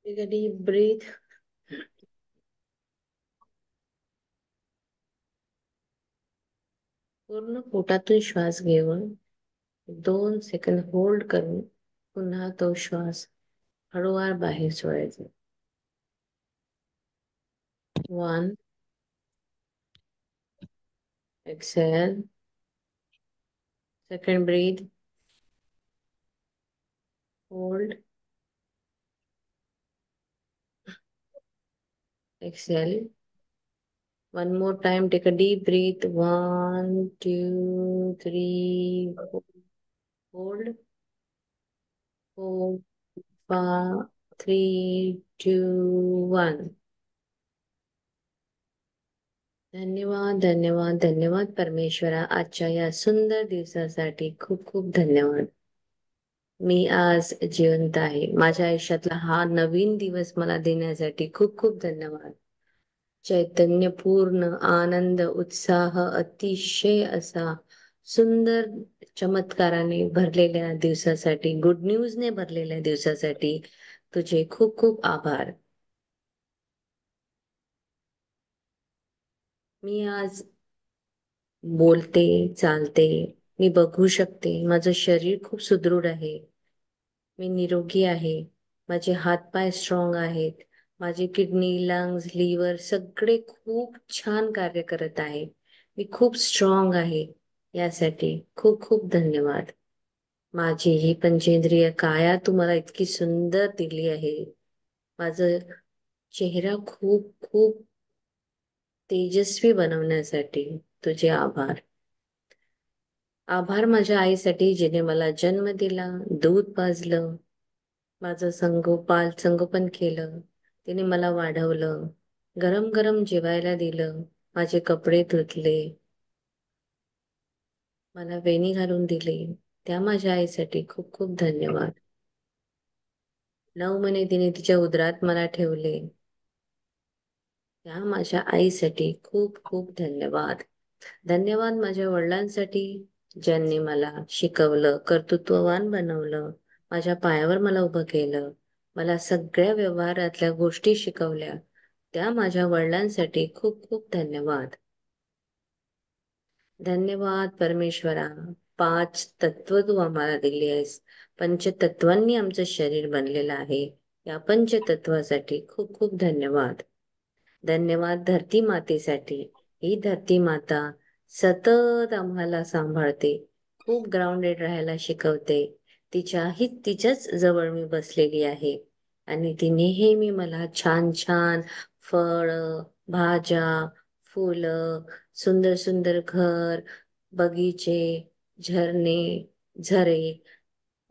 Take a deep breath. पूर्ण पोटातून श्वास घेऊन 2 सेकंद होल्ड करून पुन्हा तो श्वास हळूवार बाहेर सोडायचा. 1. Exhale. Second breathe. Hold. Exhale. One more time. Take a deep breath. 1, 2, 3, 4. Hold. 4, 5, 3, 2, 1. धन्यवाद, धन्यवाद, धन्यवाद परमेश्वरा. आजच्या या सुंदर दिवसासाठी खूप खूप धन्यवाद. मी आज जिवंत आहे. माझ्या आयुष्यातला हा नवीन दिवस मला देण्यासाठी खूप खूप धन्यवाद. चैतन्यपूर्ण आनंद, उत्साह, अतिशय असा सुंदर चमत्काराने भरलेल्या दिवसासाठी, गुड न्यूजने भरलेल्या दिवसासाठी तुझे खूप खूप आभार. मी आज बोलते, चालते, मी बघू शकते. माझं शरीर खूप सुदृढ आहे. मी निरोगी आहे. माझे हातपाय स्ट्रॉंग आहेत. माझी किडनी, लंग्स, लिव्हर सगळे खूप छान कार्य करत आहे. मी खूप स्ट्रॉंग आहे. यासाठी खूप खूप धन्यवाद. माझी ही पंचेंद्रिय काया तुम्हाला इतकी सुंदर दिली आहे. माझं चेहरा खूप खूप तेजस्वी बनवण्यासाठी तुझे आभार. आभार माझ्या आईसाठी, जिने मला जन्म दिला, दूध पाजलं, माझं संगोपन केलं. तिने मला वाढवलं, गरम गरम जेवायला दिलं, माझे कपडे धुतले, मला वेणी घालून दिली. त्या माझ्या आईसाठी खूप खूप धन्यवाद. 9 महिने तिने तिच्या उदरात मला ठेवले. त्या माझ्या आईसाठी खूप खूप धन्यवाद. धन्यवाद माझ्या वडिलांसाठी, ज्यांनी मला शिकवलं, कर्तृत्ववान बनवलं, माझ्या पायावर मला उभं केलं, मला सगळ्या व्यवहारातल्या गोष्टी शिकवल्या. त्या माझ्या वडिलांसाठी खूप खूप धन्यवाद. धन्यवाद परमेश्वरा. 5 तत्व तू आम्हाला दिली आहेस. पंचतत्वांनी आमचं शरीर बनलेलं आहे. या पंचतत्वासाठी खूप खूप धन्यवाद. धन्यवाद धरती मातेसाठी. ही धरती माता सतत आम्हाला सांभाळते, खूप ग्राउंडेड राहायला शिकवते. तिच्याच जवळ मी बसलेली आहे आणि ती नेहमी मला छान छान फळ, भाज्या, फुलं, सुंदर सुंदर घर, बगीचे, झरणे, झरे,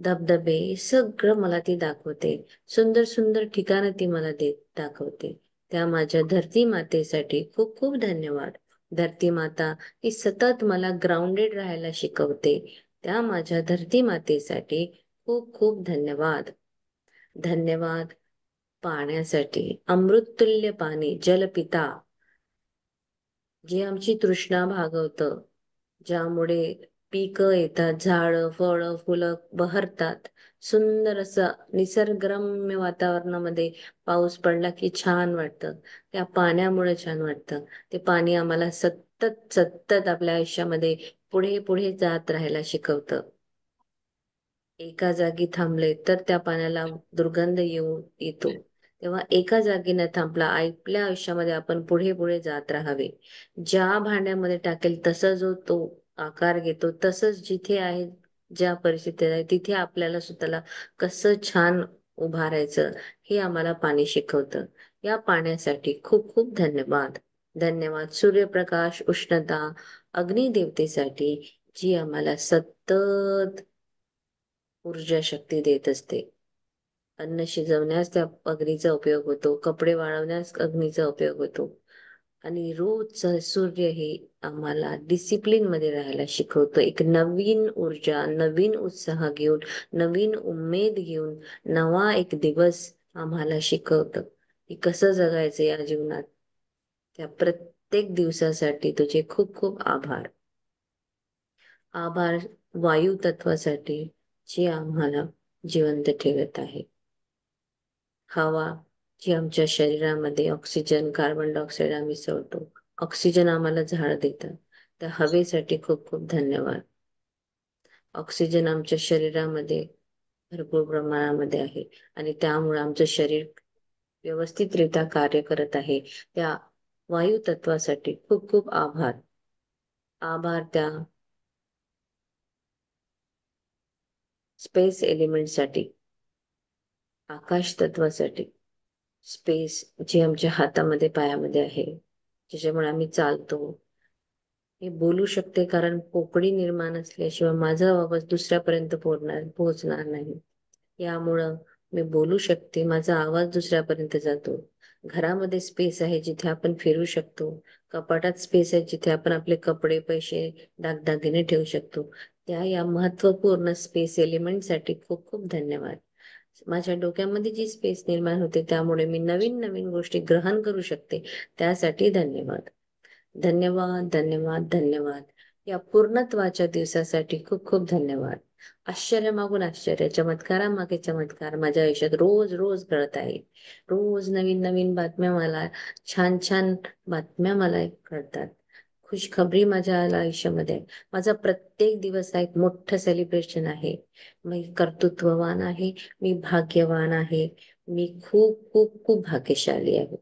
धबधबे सगळं मला ती दाखवते. सुंदर सुंदर ठिकाणं ती मला दाखवते. त्या माझ्या धरती मातेसाठी खूप खूप धन्यवाद. धरती माता ही सतत मला ग्राउंडेड राहायला शिकवते. त्या माझ्या धरती मातेसाठी खूप खूप धन्यवाद. धन्यवाद पाण्यासाठी. अमृततुल्य पाणी, जलपिता, जे आमची तृष्णा भागवतं, ज्यामुळे पिकं येतात, झाडं, फळं, फुलं बहरतात. सुंदर असं निसर्गरम्य वातावरणामध्ये पाऊस पडला की छान वाटतं. त्या पाण्यामुळे छान वाटतं. ते पाणी आम्हाला सतत सतत आपल्या आयुष्यामध्ये पुढे पुढे जात राहायला शिकवतं. एका जागी थांबले तर त्या पाण्याला दुर्गंध येतो. तेव्हा एका जागी न थांबला आपल्या आयुष्यामध्ये आपण पुढे पुढे जात राहावे. ज्या भांड्यामध्ये टाकेल तसा जो तो आकार घेतो, तसंच जिथे आहे, ज्या परिस्थितीत आहे तिथे आपल्याला स्वतःला कसं छान उभारायचं हे आम्हाला पाणी शिकवतं. या पाण्यासाठी खूप खूप धन्यवाद. धन्यवाद सूर्यप्रकाश, उष्णता, अग्निदेवतेसाठी, जी आम्हाला सतत ऊर्जा शक्ती देत असते. अन्न शिजवण्यास त्या अग्नीचा उपयोग होतो, कपडे वाळवण्यास अग्नीचा उपयोग होतो. आणि रोज सूर्य हे आम्हाला डिसिप्लिन मध्ये राहायला शिकवतो. एक नवीन ऊर्जा, नवीन उत्साह घेऊन, नवीन उमेद घेऊन नवा एक दिवस आम्हाला शिकवतं की कसं जगायचं या जीवनात. त्या प्रत्येक दिवसासाठी तुझे खूप खूप आभार. आभार वायू तत्वासाठी, जे आम्हाला जिवंत ठेवत आहे. हवा, जी आमच्या शरीरामध्ये ऑक्सिजन, कार्बन डायऑक्साईड आम्ही सोडतो. ऑक्सिजन आम्हाला झाड देतात. त्या हवेसाठी खूप खूप धन्यवाद. ऑक्सिजन आमच्या शरीरामध्ये भरपूर प्रमाणामध्ये आहे आणि त्यामुळे आमचं शरीर व्यवस्थितरित्या कार्य करत आहे. त्या वायू तत्वासाठी खूप खूप आभार. आभार त्या स्पेस एलिमेंटसाठी, आकाश तत्वासाठी. स्पेस जे आमच्या हातामध्ये पायामध्ये आहे, ज्याच्यामुळे आम्ही चालतो. मी बोलू शकते कारण पोकळी निर्माण असल्याशिवाय माझा आवाज दुसऱ्यापर्यंत पोहोचणार नाही. यामुळं मी बोलू शकते, माझा आवाज दुसऱ्यापर्यंत जातो. घरामध्ये स्पेस आहे जिथे आपण फिरू शकतो. कपाटात स्पेस आहे जिथे आपण आपले कपडे, पैसे, दागदागिने ठेवू शकतो. त्या या महत्वपूर्ण स्पेस एलिमेंटसाठी खूप खूप धन्यवाद. माझ्या डोक्यामध्ये जी स्पेस निर्माण होते त्यामुळे मी नवीन नवीन गोष्टी ग्रहण करू शकते. त्यासाठी धन्यवाद. धन्यवाद, धन्यवाद, धन्यवाद. या पूर्णत्वाच्या दिवसासाठी खूप खूप धन्यवाद. आश्चर्यामागून आश्चर्य, चमत्कारामागे चमत्कार माझ्या आयुष्यात रोज रोज घडत आहे. रोज नवीन नवीन बातम्या मला, छान छान बातम्या मला कळतात. खुशखबरी माझ्या आयुष्यामध्ये आहे. माझा प्रत्येक दिवस हा एक मोठं सेलिब्रेशन आहे. मी कर्तृत्ववान आहे. मी भाग्यवान आहे. मी खूप खूप खूप भाग्यशाली आहे.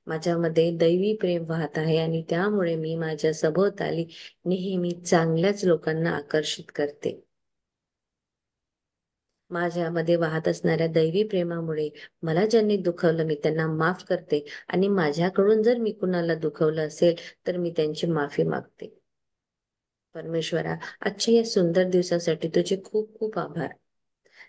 माझ्यामध्ये दैवी प्रेम वाहत आहे आणि त्यामुळे मी माझ्या सभोवताली नेहमी चांगल्याच लोकांना आकर्षित करते. माझ्यामध्ये वाहत असणाऱ्या दैवी प्रेमामुळे मला ज्यांनी दुखवलं मी त्यांना माफ करते आणि माझ्याकडून जर मी कुणाला दुखवलं असेल तर मी त्यांची माफी मागते. परमेश्वरा, आजच्या या सुंदर दिवसासाठी तुझे खूप खूप आभार.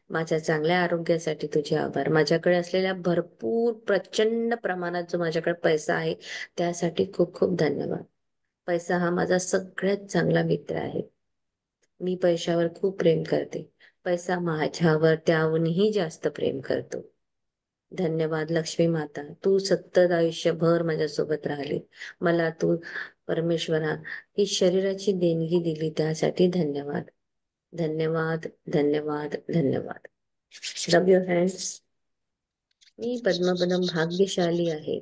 माझ्या चांगल्या आरोग्यासाठी तुझे आभार. माझ्याकडे असलेल्या भरपूर प्रचंड प्रमाणात जो माझ्याकडे पैसा आहे त्यासाठी खूप खूप धन्यवाद. पैसा हा माझा सगळ्यात चांगला मित्र आहे. मी पैशावर खूप प्रेम करते. पैसा माझ्यावर त्याहूनही जास्त प्रेम करतो. धन्यवाद लक्ष्मी माता, तू सतत आयुष्यभर माझ्यासोबत राहिली. मला तू परमेश्वरा ही शरीराची देणगी दिली त्यासाठी धन्यवाद. धन्यवाद, धन्यवाद, धन्यवाद. रब युअर हँड्स. मी पद्मपदम भाग्यशाली आहे.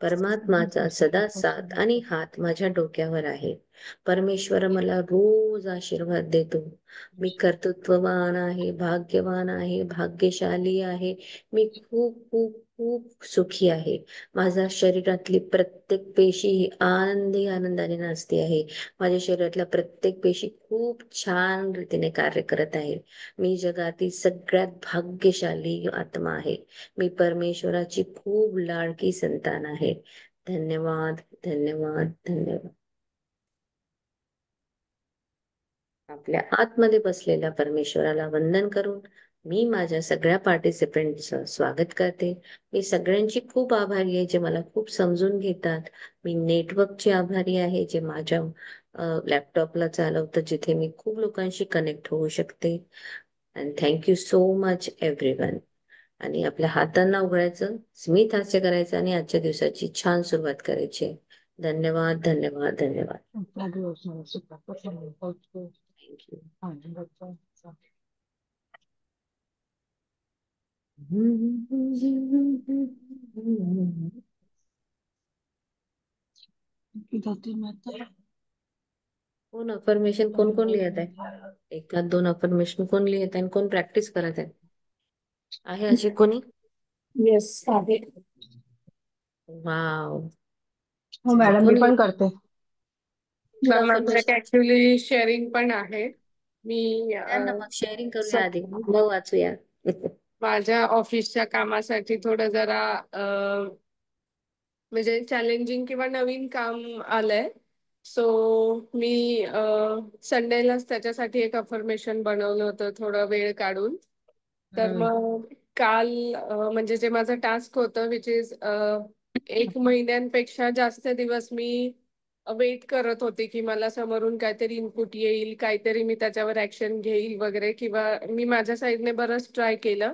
परमात्माचा सदा साथ आणि हात माझ्या डोक्यावर आहे. परमेश्वर मला रोज आशीर्वाद देतो. मी कर्तृत्ववान आहे, भाग्यवान आहे, भाग्यशाली आहे. मी खूप खूप खूप सुखी आहे. माझ्या शरीरातली प्रत्येक पेशी ही आनंदी आनंदाने नाचते आहे. माझ्या शरीरातल्या प्रत्येक पेशी खूप छान रीतीने कार्य करत आहे. मी जगातील सगळ्यात भाग्यशाली आत्मा आहे. मी परमेश्वराची खूप लाडकी संतान आहे. धन्यवाद, धन्यवाद, धन्यवाद. आपल्या आतमध्ये बसलेल्या परमेश्वराला वंदन करून मी माझ्या सगळ्या पार्टिसिपेंटचं स्वागत करते. मी सगळ्यांची खूप आभारी आहे जे मला खूप समजून घेतात. मी नेटवर्कची आभारी आहे जे माझ्या लॅपटॉपला चालवतं जिथे मी खूप लोकांशी कनेक्ट होऊ शकते. And thank you so much everyone. आणि आपल्या हातांना उघडायचं, स्मित हास्य करायचं आणि आजच्या दिवसाची छान सुरुवात करायची. धन्यवाद, धन्यवाद, धन्यवाद. थँक्यू. कोण अफर्मेशन कोण कोण लिहित आहे? एकात दोन अफर्मेशन कोण लिहित आहे आणि कोण प्रॅक्टिस करत आहे अशी कोणी? येस आहे. वाव. हो मॅडम, मी कोण पण लिहित? करते. कुठलं मॅम माझ्याकडे अफर्मेशन? ऍक्च्युली शेअरिंग पण आहे. मी द्या ना मग शेअरिंग करूया आधी, स- मग वाचूया. माझ्या ऑफिसच्या कामासाठी थोडं जरा म्हणजे चॅलेंजिंग किंवा नवीन काम आलंय. सो मी संडेलाच त्याच्यासाठी एक अफर्मेशन बनवलं होतं थोडा वेळ काढून. तर हम्म. मग काल म्हणजे जे माझं टास्क होतं विच इज 1 महिन्यांपेक्षा जास्त दिवस मी वेट करत होते की मला समोरून काहीतरी इनपुट येईल, काहीतरी मी त्याच्यावर ऍक्शन घेईल वगैरे, किंवा मी माझ्या साईडने बरंच ट्राय केलं.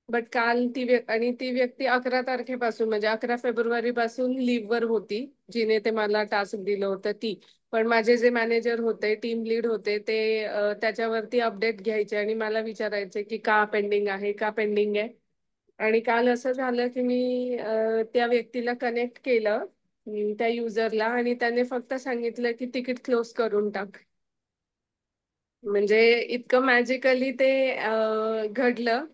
बट काल आणि ती व्यक्ती 11 तारखेपासून म्हणजे 11 फेब्रुवारी पासून लिव्ह वर होती, जिने ते मला टास्क दिलं होतं ती. पण माझे जे मॅनेजर होते, टीम लीड होते, ते त्याच्यावरती अपडेट घ्यायचे आणि मला विचारायचे की का पेंडिंग आहे, का पेंडिंग आहे. आणि काल असं झालं की मी त्या व्यक्तीला कनेक्ट केलं, त्या युजरला, आणि त्याने फक्त सांगितलं की तिकीट क्लोज करून टाक. म्हणजे इतकं मॅजिकली ते घडलं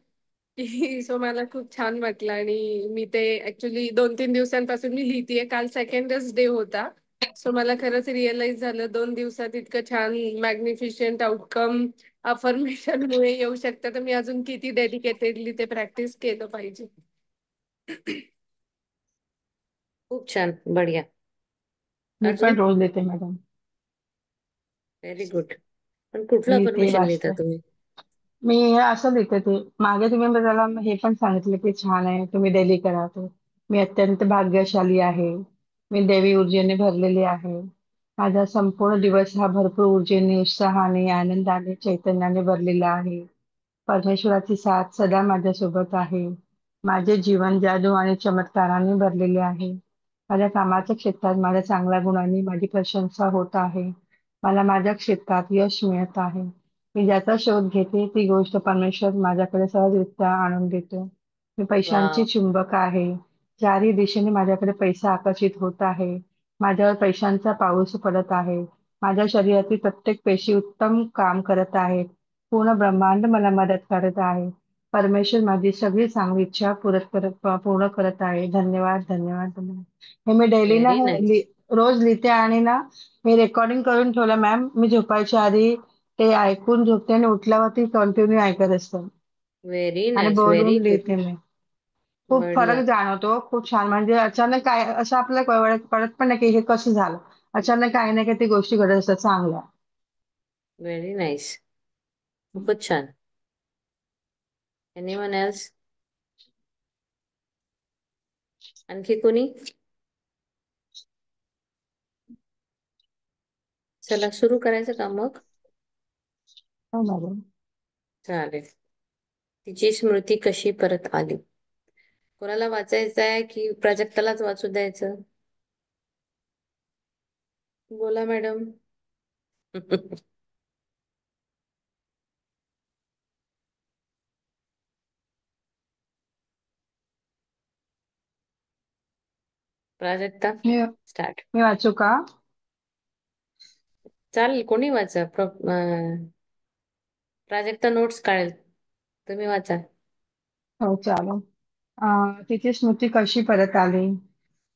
की सो मला खूप छान वाटलं. आणि मी ते ऍक्च्युली 2-3 दिवसांपासून मी लिहितीये. काल सेकंडच डे होता. सो मला खरंच रिअलाइज झालं 2 दिवसात इतकं छान मॅग्निफिशंट आउटकम अफर्मेशन मुळे येऊ शकतं, तर मी अजून किती डेडिकेटेडली ते प्रॅक्टिस केलं पाहिजे. खूप छान, बढिया. मी पण अजून? रोज देते मॅडम. Very good. पण कुठलं मी ते अफर्मेशन लिहिता वाचते. तुम्ही? मी हे असं लिहिते ते, मागे तुम्ही मला हे पण सांगितलं की छान आहे, तुम्ही डेली करा ते. मी अत्यंत भाग्यशाली आहे. मी देवी ऊर्जेने भरलेली आहे. माझा संपूर्ण दिवस हा भरपूर ऊर्जेने, उत्साहाने, आनंदाने, चैतन्याने भरलेला आहे. परमेश्वराची साथ सदा माझ्यासोबत आहे. माझे जीवन जादू आणि चमत्काराने भरलेले आहे. माझ्या कामाच्या क्षेत्रात माझ्या चांगल्या गुणांनी माझी प्रशंसा होत आहे. मला माझ्या क्षेत्रात यश मिळत आहे. मी ज्याचा शोध घेते ती गोष्ट परमेश्वर माझ्याकडे सहजरित्या आणून देतो. मी पैशांची वा. चुंबक आहे. चारही दिशेने माझ्याकडे पैसा आकर्षित होत आहे. माझ्यावर पैशांचा पाऊस पडत आहे. माझ्या शरीरातील प्रत्येक पेशी उत्तम काम करत आहेत. पूर्ण ब्रह्मांड मला मदत करत आहे. परमेश्वर माझी सगळी चांगली इच्छा पूर्ण करत आहे. धन्यवाद, धन्यवाद, धन्यवाद. हे मी डेली ना व्हेरी नाईस. रोज लिहिते आणि ना मी रेकॉर्डिंग करून ठेवलं मॅम. मी झोपायच्या आधी ते ऐकून झोपते आणि उठल्यावरती कंटिन्यू ऐकत असते व्हेरी आणि नाईस, व्हेरी बोलून गुड. लिहिते मी. खूप फरक बढिया. जाणवतो. खूप छान. म्हणजे अचानक काय असं आपल्याला कळत पण नाही की हे कसं झालं. अचानक काही नाही काही ती गोष्टी घडत असतात चांगल्या. Very nice. खूपच छान. Anyone else? आणखी कोणी? चला सुरू करायचं का मग? हो मॅडम. चालेल. तिची स्मृती कशी परत आली? कोणाला वाचायचं आहे की प्राजक्तालाच वाचू द्यायचं? बोला मॅडम. प्राजक्ता, मी स्टार्ट. मी वाचू का? चालेल, कोणी वाचा. प्राजक्ता नोट्स काढेल. तुम्ही वाचा. हो चालेल. तिची स्मृती कशी परत आली?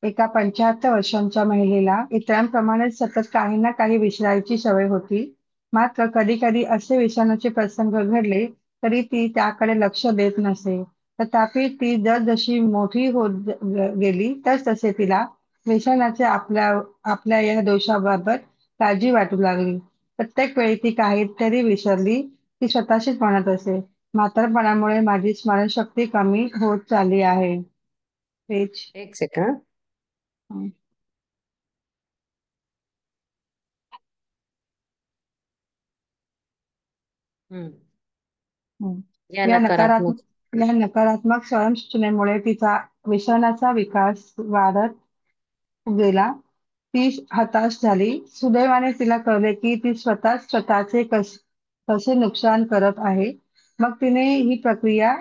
एका 75 वर्षांच्या महिलेला इतरांप्रमाणे सतत काही ना काही विसरायची सवय होती. मात्र कधी-कधी असे विसरण्याचे प्रसंग घडले, तरी ती त्याकडे लक्ष देत नसे. तथापि ती जसजशी मोठी होत गेली, तसतसे तिला विसरण्याच्या आपल्या आपल्या या दोषाबाबत काळजी वाटू लागली. प्रत्येक वेळी ती काहीतरी विसरली, ती स्वतःशीच म्हणत असे, म्हातारपणामुळे माझी स्मरणशक्ती कमी होत चालली आहे. पेज. एक सेकंड. हम्म. हं. या या नकारात्मक. नकारात्मक स्वयंसूचनेमुळे तिचा व्यसनाचा विकास वाढत गेला. ती हताश झाली. सुदैवाने तिला कळले की ती स्वतःच स्वतःचे कसे नुकसान करत आहे. मग तिने ही प्रक्रिया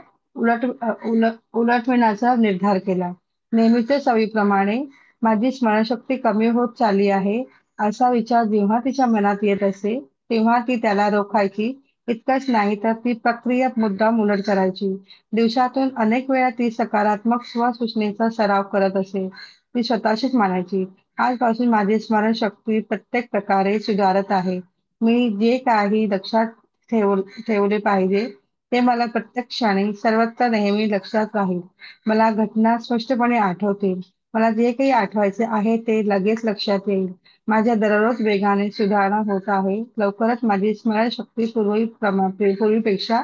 उलटविण्याचा निर्धार केला. नेहमीच्या सवयीप्रमाणे माझी स्मरणशक्ती कमी होत चालली आहे, असा विचार जेव्हा तिच्या मनात येत असे, तेव्हा ती त्याला रोखायची. इतकंच नाही तर ती प्रक्रिया मुद्दाम उलट करायची. दिवसातून अनेक वेळा ती सकारात्मक स्वसूचनेचा सराव करत असे. ती स्वतःशीच म्हणायची, आजपासून माझी स्मरणशक्ती प्रत्येक प्रकारे सुधारत आहे. मी जे काही लक्षात ठेवले पाहिजे, ते मला प्रत्येक क्षणी सर्वत्र नेहमी लक्षात राहील. मला घटना स्पष्टपणे आठवतील. मला जे काही आठवायचे आहे ते लगेच लक्षात येईल. माझ्या दररोज वेगाने सुधारणा होत आहे. लवकरच माझी स्मरणशक्ती पूर्वीपेक्षा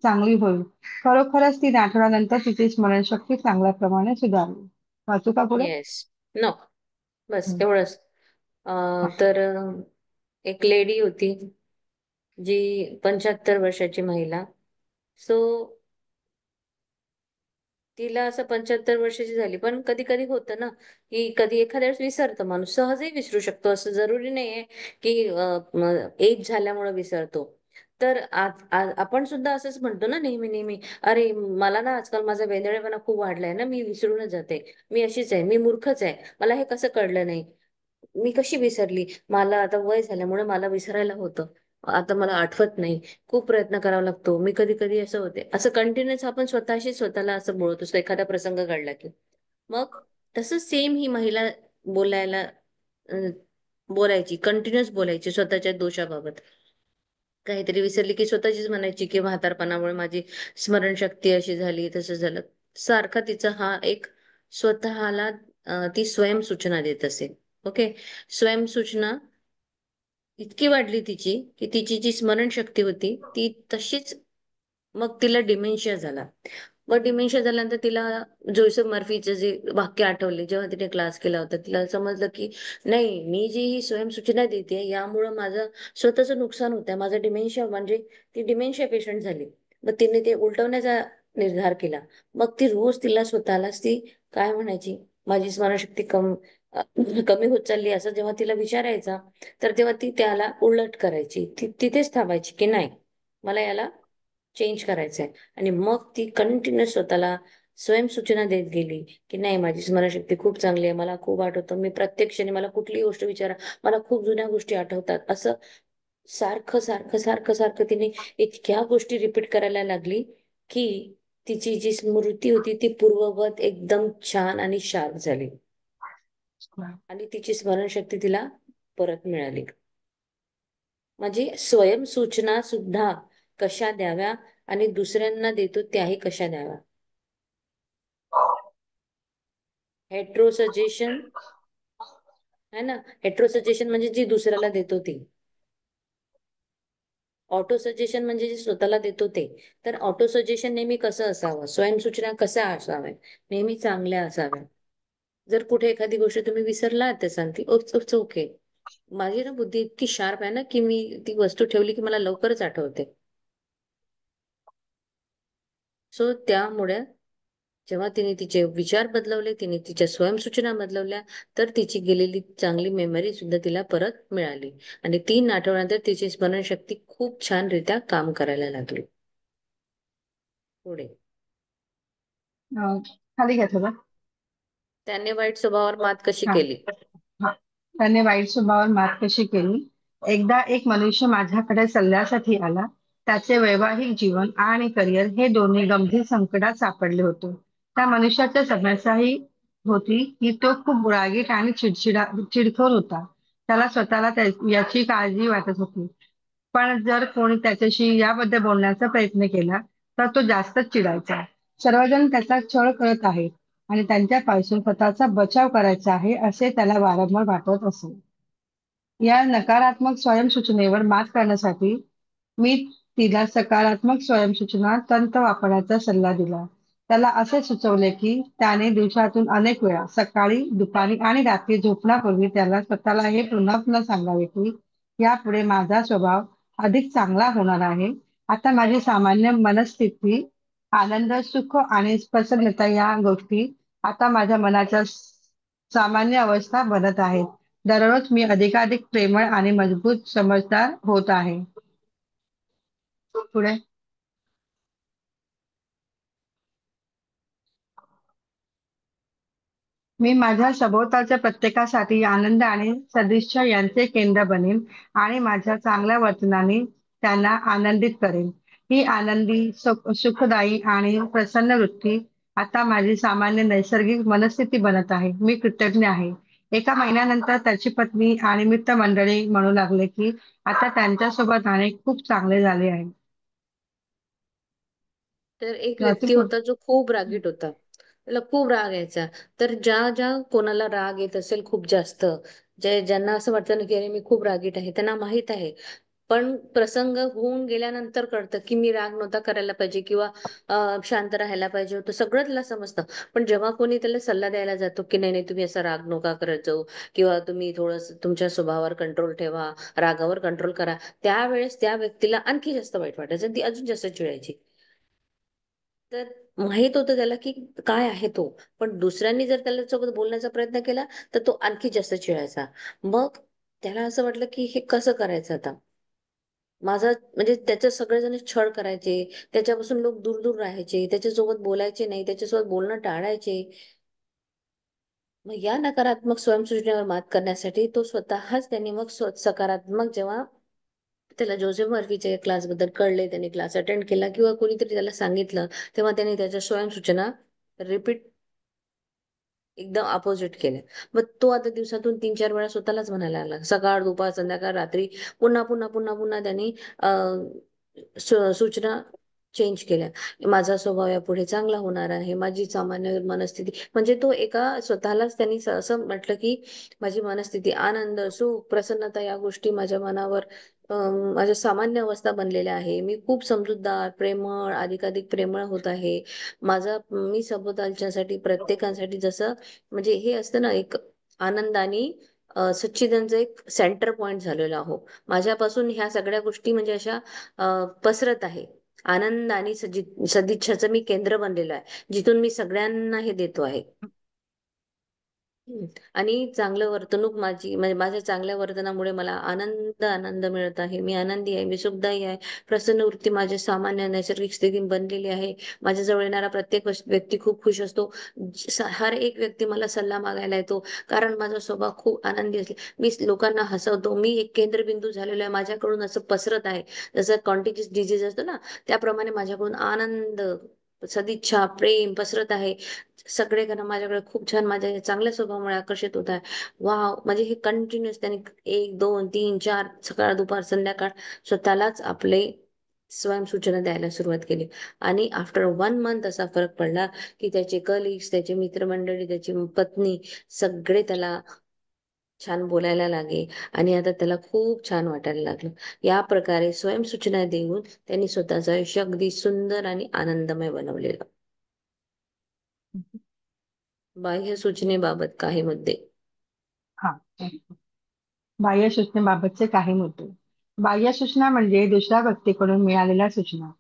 चांगली होईल. खरोखरच 3 आठवड्यानंतर तिची स्मरणशक्ती चांगल्या प्रमाणे सुधारली. वाचू का पुढे? येस. नो. बस हं. एवढंच. तर एक लेडी होती, जी 75 वर्षाची महिला. सो तिला असं 75 वर्षाची झाली, पण कधी कधी होतं ना, की कधी एखाद्या वेळेस विसरतं माणूस. सहजही विसरू शकतो, असं जरुरी नाहीये की एज झाल्यामुळे विसरतो. तर आपण सुद्धा असंच म्हणतो ना नेहमी नेहमी, अरे मला ना आजकाल माझा वेंधळेपणा खूप वाढलाय ना, मी विसरूनच जाते, मी अशीच आहे, मी मूर्खच आहे, मला हे कसं कळलं नाही, मी कशी विसरली, मला आता वय झाल्यामुळे मला विसरायला होतं, आता मला आठवत नाही, खूप प्रयत्न करावा लागतो, मी कधी कधी असं होते, असं कंटिन्युअस आपण स्वतःशी स्वतःला असं बोलत असतो एखादा प्रसंग घडला की. मग तसं सेम ही महिला बोलायला अं, बोलायची, कंटिन्युअस बोलायची स्वतःच्या दोषाबाबत. काहीतरी विसरली की स्वतःचीच म्हणायची की म्हातारपणामुळे माझी स्मरणशक्ती अशी झाली, तसं झालं. सारखा तिचा हा एक स्वतःला ती स्वयंसूचना देत असे. ओके. स्वयंसूचना इतकी वाढली तिची की तिची जी स्मरणशक्ती होती ती तशीच. मग तिला डिमेन्शिया झाला. मग डिमेन्शिया झाल्यानंतर तिला जोसेफ मर्फीचे जे वाक्य आठवले, जेव्हा तिने क्लास केला होता, तिला समजलं की नाही, मी जी ही स्वयंसूचना देते यामुळं माझं स्वतःचं नुकसान होतंय, माझं डिमेन्शिया, म्हणजे ती डिमेन्शिया पेशंट झाली. मग तिने ते उलटवण्याचा निर्धार केला. मग ती रोज तिला स्वतःलाच ती काय म्हणायची, माझी स्मरणशक्ती कमी होत चालली असं जेव्हा तिला विचारायचा, तर तेव्हा ती त्याला उलट करायची, ती तिथेच थांबायची की नाही, मला याला चेंज करायचंय. आणि मग ती कंटिन्युअस स्वतःला स्वयंसूचना देत गेली की नाही, माझी स्मरणशक्ती खूप चांगली आहे, मला खूप आठवतं, मी प्रत्येक क्षणी मला कुठलीही गोष्ट विचारा, मला खूप जुन्या गोष्टी आठवतात, असं सारखं सारखं सारखं सारखं तिने इतक्या गोष्टी रिपीट करायला लागली की तिची जी स्मृती होती ती पूर्ववत एकदम छान आणि शार्प झाली, आणि तिची स्मरणशक्ती तिला परत मिळाली. म्हणजे स्वयंसूचना सुद्धा कशा द्याव्या आणि दुसऱ्यांना देतो त्याही कशा द्याव्या. हेट्रो सजेशन है ना. हेट्रो सजेशन म्हणजे जी दुसऱ्याला देतो ती. ऑटो सजेशन म्हणजे जे स्वतःला देतो ते. तर ऑटो सजेशन नेहमी कसं असावं, स्वयंसूचना कशा असाव्या, नेहमी चांगल्या असाव्या. जर कुठे एखादी गोष्ट तुम्ही विसरला ते सांगते, इट्स ओके, माझी ना बुद्धी इतकी शार्प आहे ना की मी ती वस्तू ठेवली की मला लवकरच आठवते. सो त्यामुळे जेव्हा तिने तिचे विचार बदलवले, तिने तिच्या स्वयंसूचना बदलवल्या, तर तिची गेलेली चांगली मेमरी सुद्धा तिला परत मिळाली. आणि 3 आठवड्यानंतर तिची स्मरणशक्ती खूप छानरित्या काम करायला लागली. पुढे अं, खाली घ्या थोडं. त्याने वाईट स्वभावावर मात कशी हा. केली. हा. त्याने वाईट स्वभावावर मात कशी केली. एकदा एक मनुष्य माझ्याकडे सल्ल्यासाठी आला. त्याचे वैवाहिक जीवन आणि करिअर हे दोन्ही गंभीर संकटात सापडले होते. त्या मनुष्याच्या समस्या ही होती की तो खूप रागीट आणि चिडखोर होता. त्याला स्वतःला याची काळजी वाटत होती. पण जर कोणी त्याच्याशी याबद्दल बोलण्याचा प्रयत्न केला तर तो जास्तच चिडायचा. सर्वजण त्याचा छळ करत आहेत आणि त्यांच्यापासून स्वतःचा बचाव करायचा आहे असे त्याला वारंवार वाटत असे. या नकारात्मक स्वयंसूचनेवर मात करण्यासाठी मी तिला सकारात्मक स्वयंसूचना तंत्र वापरण्याचा सल्ला दिला. त्याला असे सुचवले की त्याने दिवसातून अनेक वेळा सकाळी, दुपारी आणि रात्री झोपण्यापूर्वी त्याला स्वतःला हे पुन्हा पुन्हा सांगावे की यापुढे माझा स्वभाव अधिक चांगला होणार आहे. आता माझी सामान्य मनस्थिती, आनंद, सुख आणि प्रसन्नता या गोष्टी आता माझ्या मनाच्या सामान्य अवस्था बनत आहेत. दररोज मी अधिकाधिक प्रेमळ आणि मजबूत समजदार होत आहे. पुढे मी माझ्या सभोवतालच्या प्रत्येकासाठी आनंद आणि सदिच्छा यांचे केंद्र बनेन आणि माझ्या चांगल्या वर्तनाने त्यांना आनंदित करेन. ही आनंदी, सुखदायी आणि प्रसन्न वृत्ती आता माझी सामान्य नैसर्गिक मनस्थिती बनत आहे. मी कृतज्ञ आहे. एका महिन्यानंतर त्याची पत्नी आणि मित्रमंडळी म्हणू लागले की आता त्यांच्यासोबत राहणे खूप चांगले झाले आहे. तर एक याची व्यक्ती पुढ- होता जो खूप रागीट होता, त्याला खूप राग यायचा. तर ज्या ज्या कोणाला राग येत असेल खूप जास्त, ज्यांना असं वाटतं ना की अरे मी खूप रागीट आहे, त्यांना माहित आहे. पण प्रसंग होऊन गेल्यानंतर कळतं की मी राग नव्हता करायला पाहिजे, किंवा शांत राहायला पाहिजे होतं, सगळं त्याला समजतं. पण जेव्हा कोणी त्याला सल्ला द्यायला जातो की नाही नाही, तुम्ही असा राग नका करत जाऊ, किंवा तुम्ही थोडस तुमच्या स्वभावावर कंट्रोल ठेवा, रागावर कंट्रोल करा, त्यावेळेस त्या व्यक्तीला आणखी जास्त वाईट वाटायचं आणि ती अजून जास्त चिडायची. तर माहित होतं त्याला की काय आहे तो, पण दुसऱ्यांनी जर त्याला सोबत बोलण्याचा प्रयत्न केला तर तो आणखी जास्त चिडायचा. मग त्याला असं वाटलं की हे कसं करायचं आता. माझा म्हणजे त्याचं सगळेजण छळ करायचे, त्याच्यापासून लोक दूर दूर राहायचे, त्याच्यासोबत बोलायचे नाही, त्याच्यासोबत बोलणं टाळायचे. मग या नकारात्मक स्वयंसूचनेवर मात करण्यासाठी तो स्वतःच त्यांनी मग सकारात्मक जेव्हा त्याला जोसेफ मर्फीच्या क्लासबद्दल कळले, त्यांनी क्लास अटेंड केला किंवा कोणीतरी त्याला सांगितलं, तेव्हा त्यांनी त्याच्या स्वयंसूचना रिपीट एकदम अपोजिट केल्या. मग तो आता दिवसातून 3-4 वेळा स्वतःलाच म्हणायला लागला, सकाळ दुपार संध्याकाळ रात्री पुन्हा पुन्हा पुन्हा पुन्हा त्यांनी सूचना चेंज केल्या. माझा स्वभाव यापुढे चांगला होणार आहे, माझी सामान्य मनस्थिती, म्हणजे तो एका स्वतःलाच त्यांनी असं म्हटलं की माझी मनस्थिती, आनंद, सुख, प्रसन्नता या गोष्टी माझ्या मनावर माझ्या सामान्य अवस्था बनलेल्या आहे. मी खूप समजूतदार, प्रेमळ, अधिकाधिक प्रेमळ होत आहे. मी सभोवतालच्यासाठी प्रत्येकासाठी जसं म्हणजे हे असतं ना, एक आनंद आणि सच्चिदांचं एक सेंटर पॉइंट झालेलो आहो. माझ्यापासून ह्या सगळ्या गोष्टी म्हणजे अशा पसरत आहे. आनंद आणि सदिच्छाचं मी केंद्र बनलेलं आहे, जिथून मी सगळ्यांना हे देतो आहे. हम्म. आणि चांगलं वर्तणूक माझी म्हणजे माझ्या चांगल्या वर्तनामुळे मला आनंद आनंद मिळत आहे. मी आनंदी आहे, मी सुखदायी आहे. प्रसन्न वृत्ती माझी सामान्य नैसर्गिक स्थिती बनलेली आहे. माझ्याजवळ येणारा प्रत्येक व्यक्ती खूप खुश असतो. हर एक व्यक्ती मला सल्ला मागायला येतो, कारण माझा स्वभाव खूप आनंदी असले. मी लोकांना हसवतो, मी एक केंद्रबिंदू झालेलो आहे, माझ्याकडून असं पसरत आहे. जसं कॉन्टिजियस डिझीज असतो ना, त्याप्रमाणे माझ्याकडून आनंद, सदिच्छा, प्रेम पसरत आहे. सगळेजण माझ्याकडे खूप छान माझ्या या चांगल्या स्वभावामुळे आकर्षित होत आहे. वाव, म्हणजे हे कंटिन्युअस त्याने 1, 2, 3, 4 सकाळ दुपार संध्याकाळ स्वतःलाच आपले स्वयंसूचना द्यायला सुरुवात केली. आणि आफ्टर 1 मंथ असा फरक पडला की त्याचे कलिग्स, त्याचे मित्रमंडळी, त्याची पत्नी सगळे त्याला छान बोलायला लागे. आणि आता त्याला खूप छान वाटायला लागलं. या प्रकारे स्वयंसूचना देऊन त्यांनी स्वतःचं आयुष्य अगदी सुंदर आणि आनंदमय बनवलेलं. बाह्य सूचनेबाबत काही मुद्दे. हा. बाह्य सूचनेबाबतचे काही मुद्दे. बाह्य सूचना म्हणजे दुसऱ्या व्यक्तीकडून मिळालेल्या सूचना.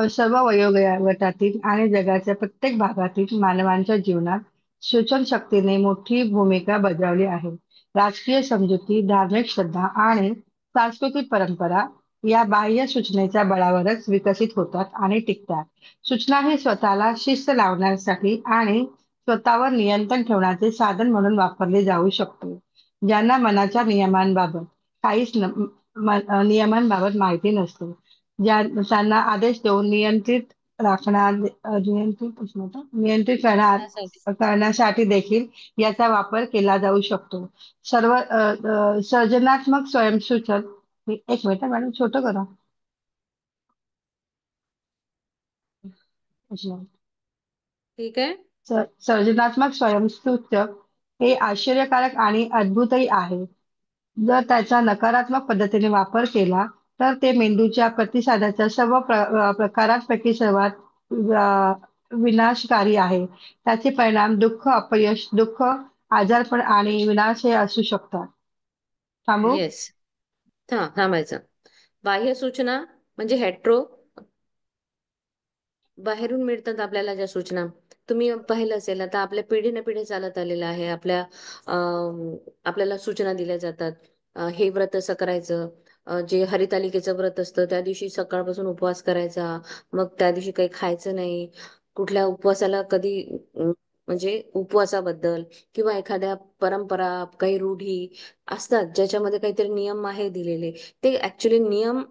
सर्व वयोगटातील आणि जगाच्या प्रत्येक भागातील मानवांच्या जीवनात सूचनशक्तीने मोठी भूमिका बजावली आहे. राजकीय समजुती, धार्मिक श्रद्धा आणि सांस्कृतिक परंपरा या बाह्य सूचनेच्या बळावरच विकसित होतात आणि टिकतात. सूचना ही स्वतःला शिस्त लावण्यासाठी आणि स्वतःवर नियंत्रण ठेवण्याचे साधन म्हणून वापरली जाऊ शकते. ज्यांना मनाच्या नियमांबाबत नियमांबाबत माहिती नसते, त्यांना आदेश देऊन नियंत्रित करण्यासाठी करण्यासाठी देखील याचा वापर केला जाऊ शकतो. सर्जनात्मक स्वयंसूचन. एक मिनिट मॅडम, छोटं करा. ठीक आहे. सर्जनात्मक स्वयंसूचक हे आश्चर्यकारक आणि अद्भुतही आहे. जर त्याचा नकारात्मक पद्धतीने वापर केला तर ते मेंदूच्या प्रतिसादाच्या सर्व प्रकारांपैकी सर्वात अ, विनाशकारी आहे. त्याचे परिणाम दुःख, अपयश, आजारपण आणि विनाश हे असू शकतात. थांबू? येस. थांबायचं. बाह्य सूचना म्हणजे हेट्रो, बाहेरून मिळतात आपल्याला ज्या सूचना. तुम्ही पाहिलं असेल आता आपल्या पिढीने पिढी चालत आलेलं आहे. आपल्याला सूचना दिल्या जातात. हे व्रत असं करायचं. जे हरितालिकेचं व्रत असतं त्या दिवशी सकाळपासून उपवास करायचा. मग त्या दिवशी काही खायचं नाही. कुठल्या उपवासाला कधी म्हणजे उपवासाबद्दल किंवा एखाद्या परंपरा, काही रूढी असतात ज्याच्यामध्ये काहीतरी नियम आहे दिलेले. ते ऍक्च्युली नियम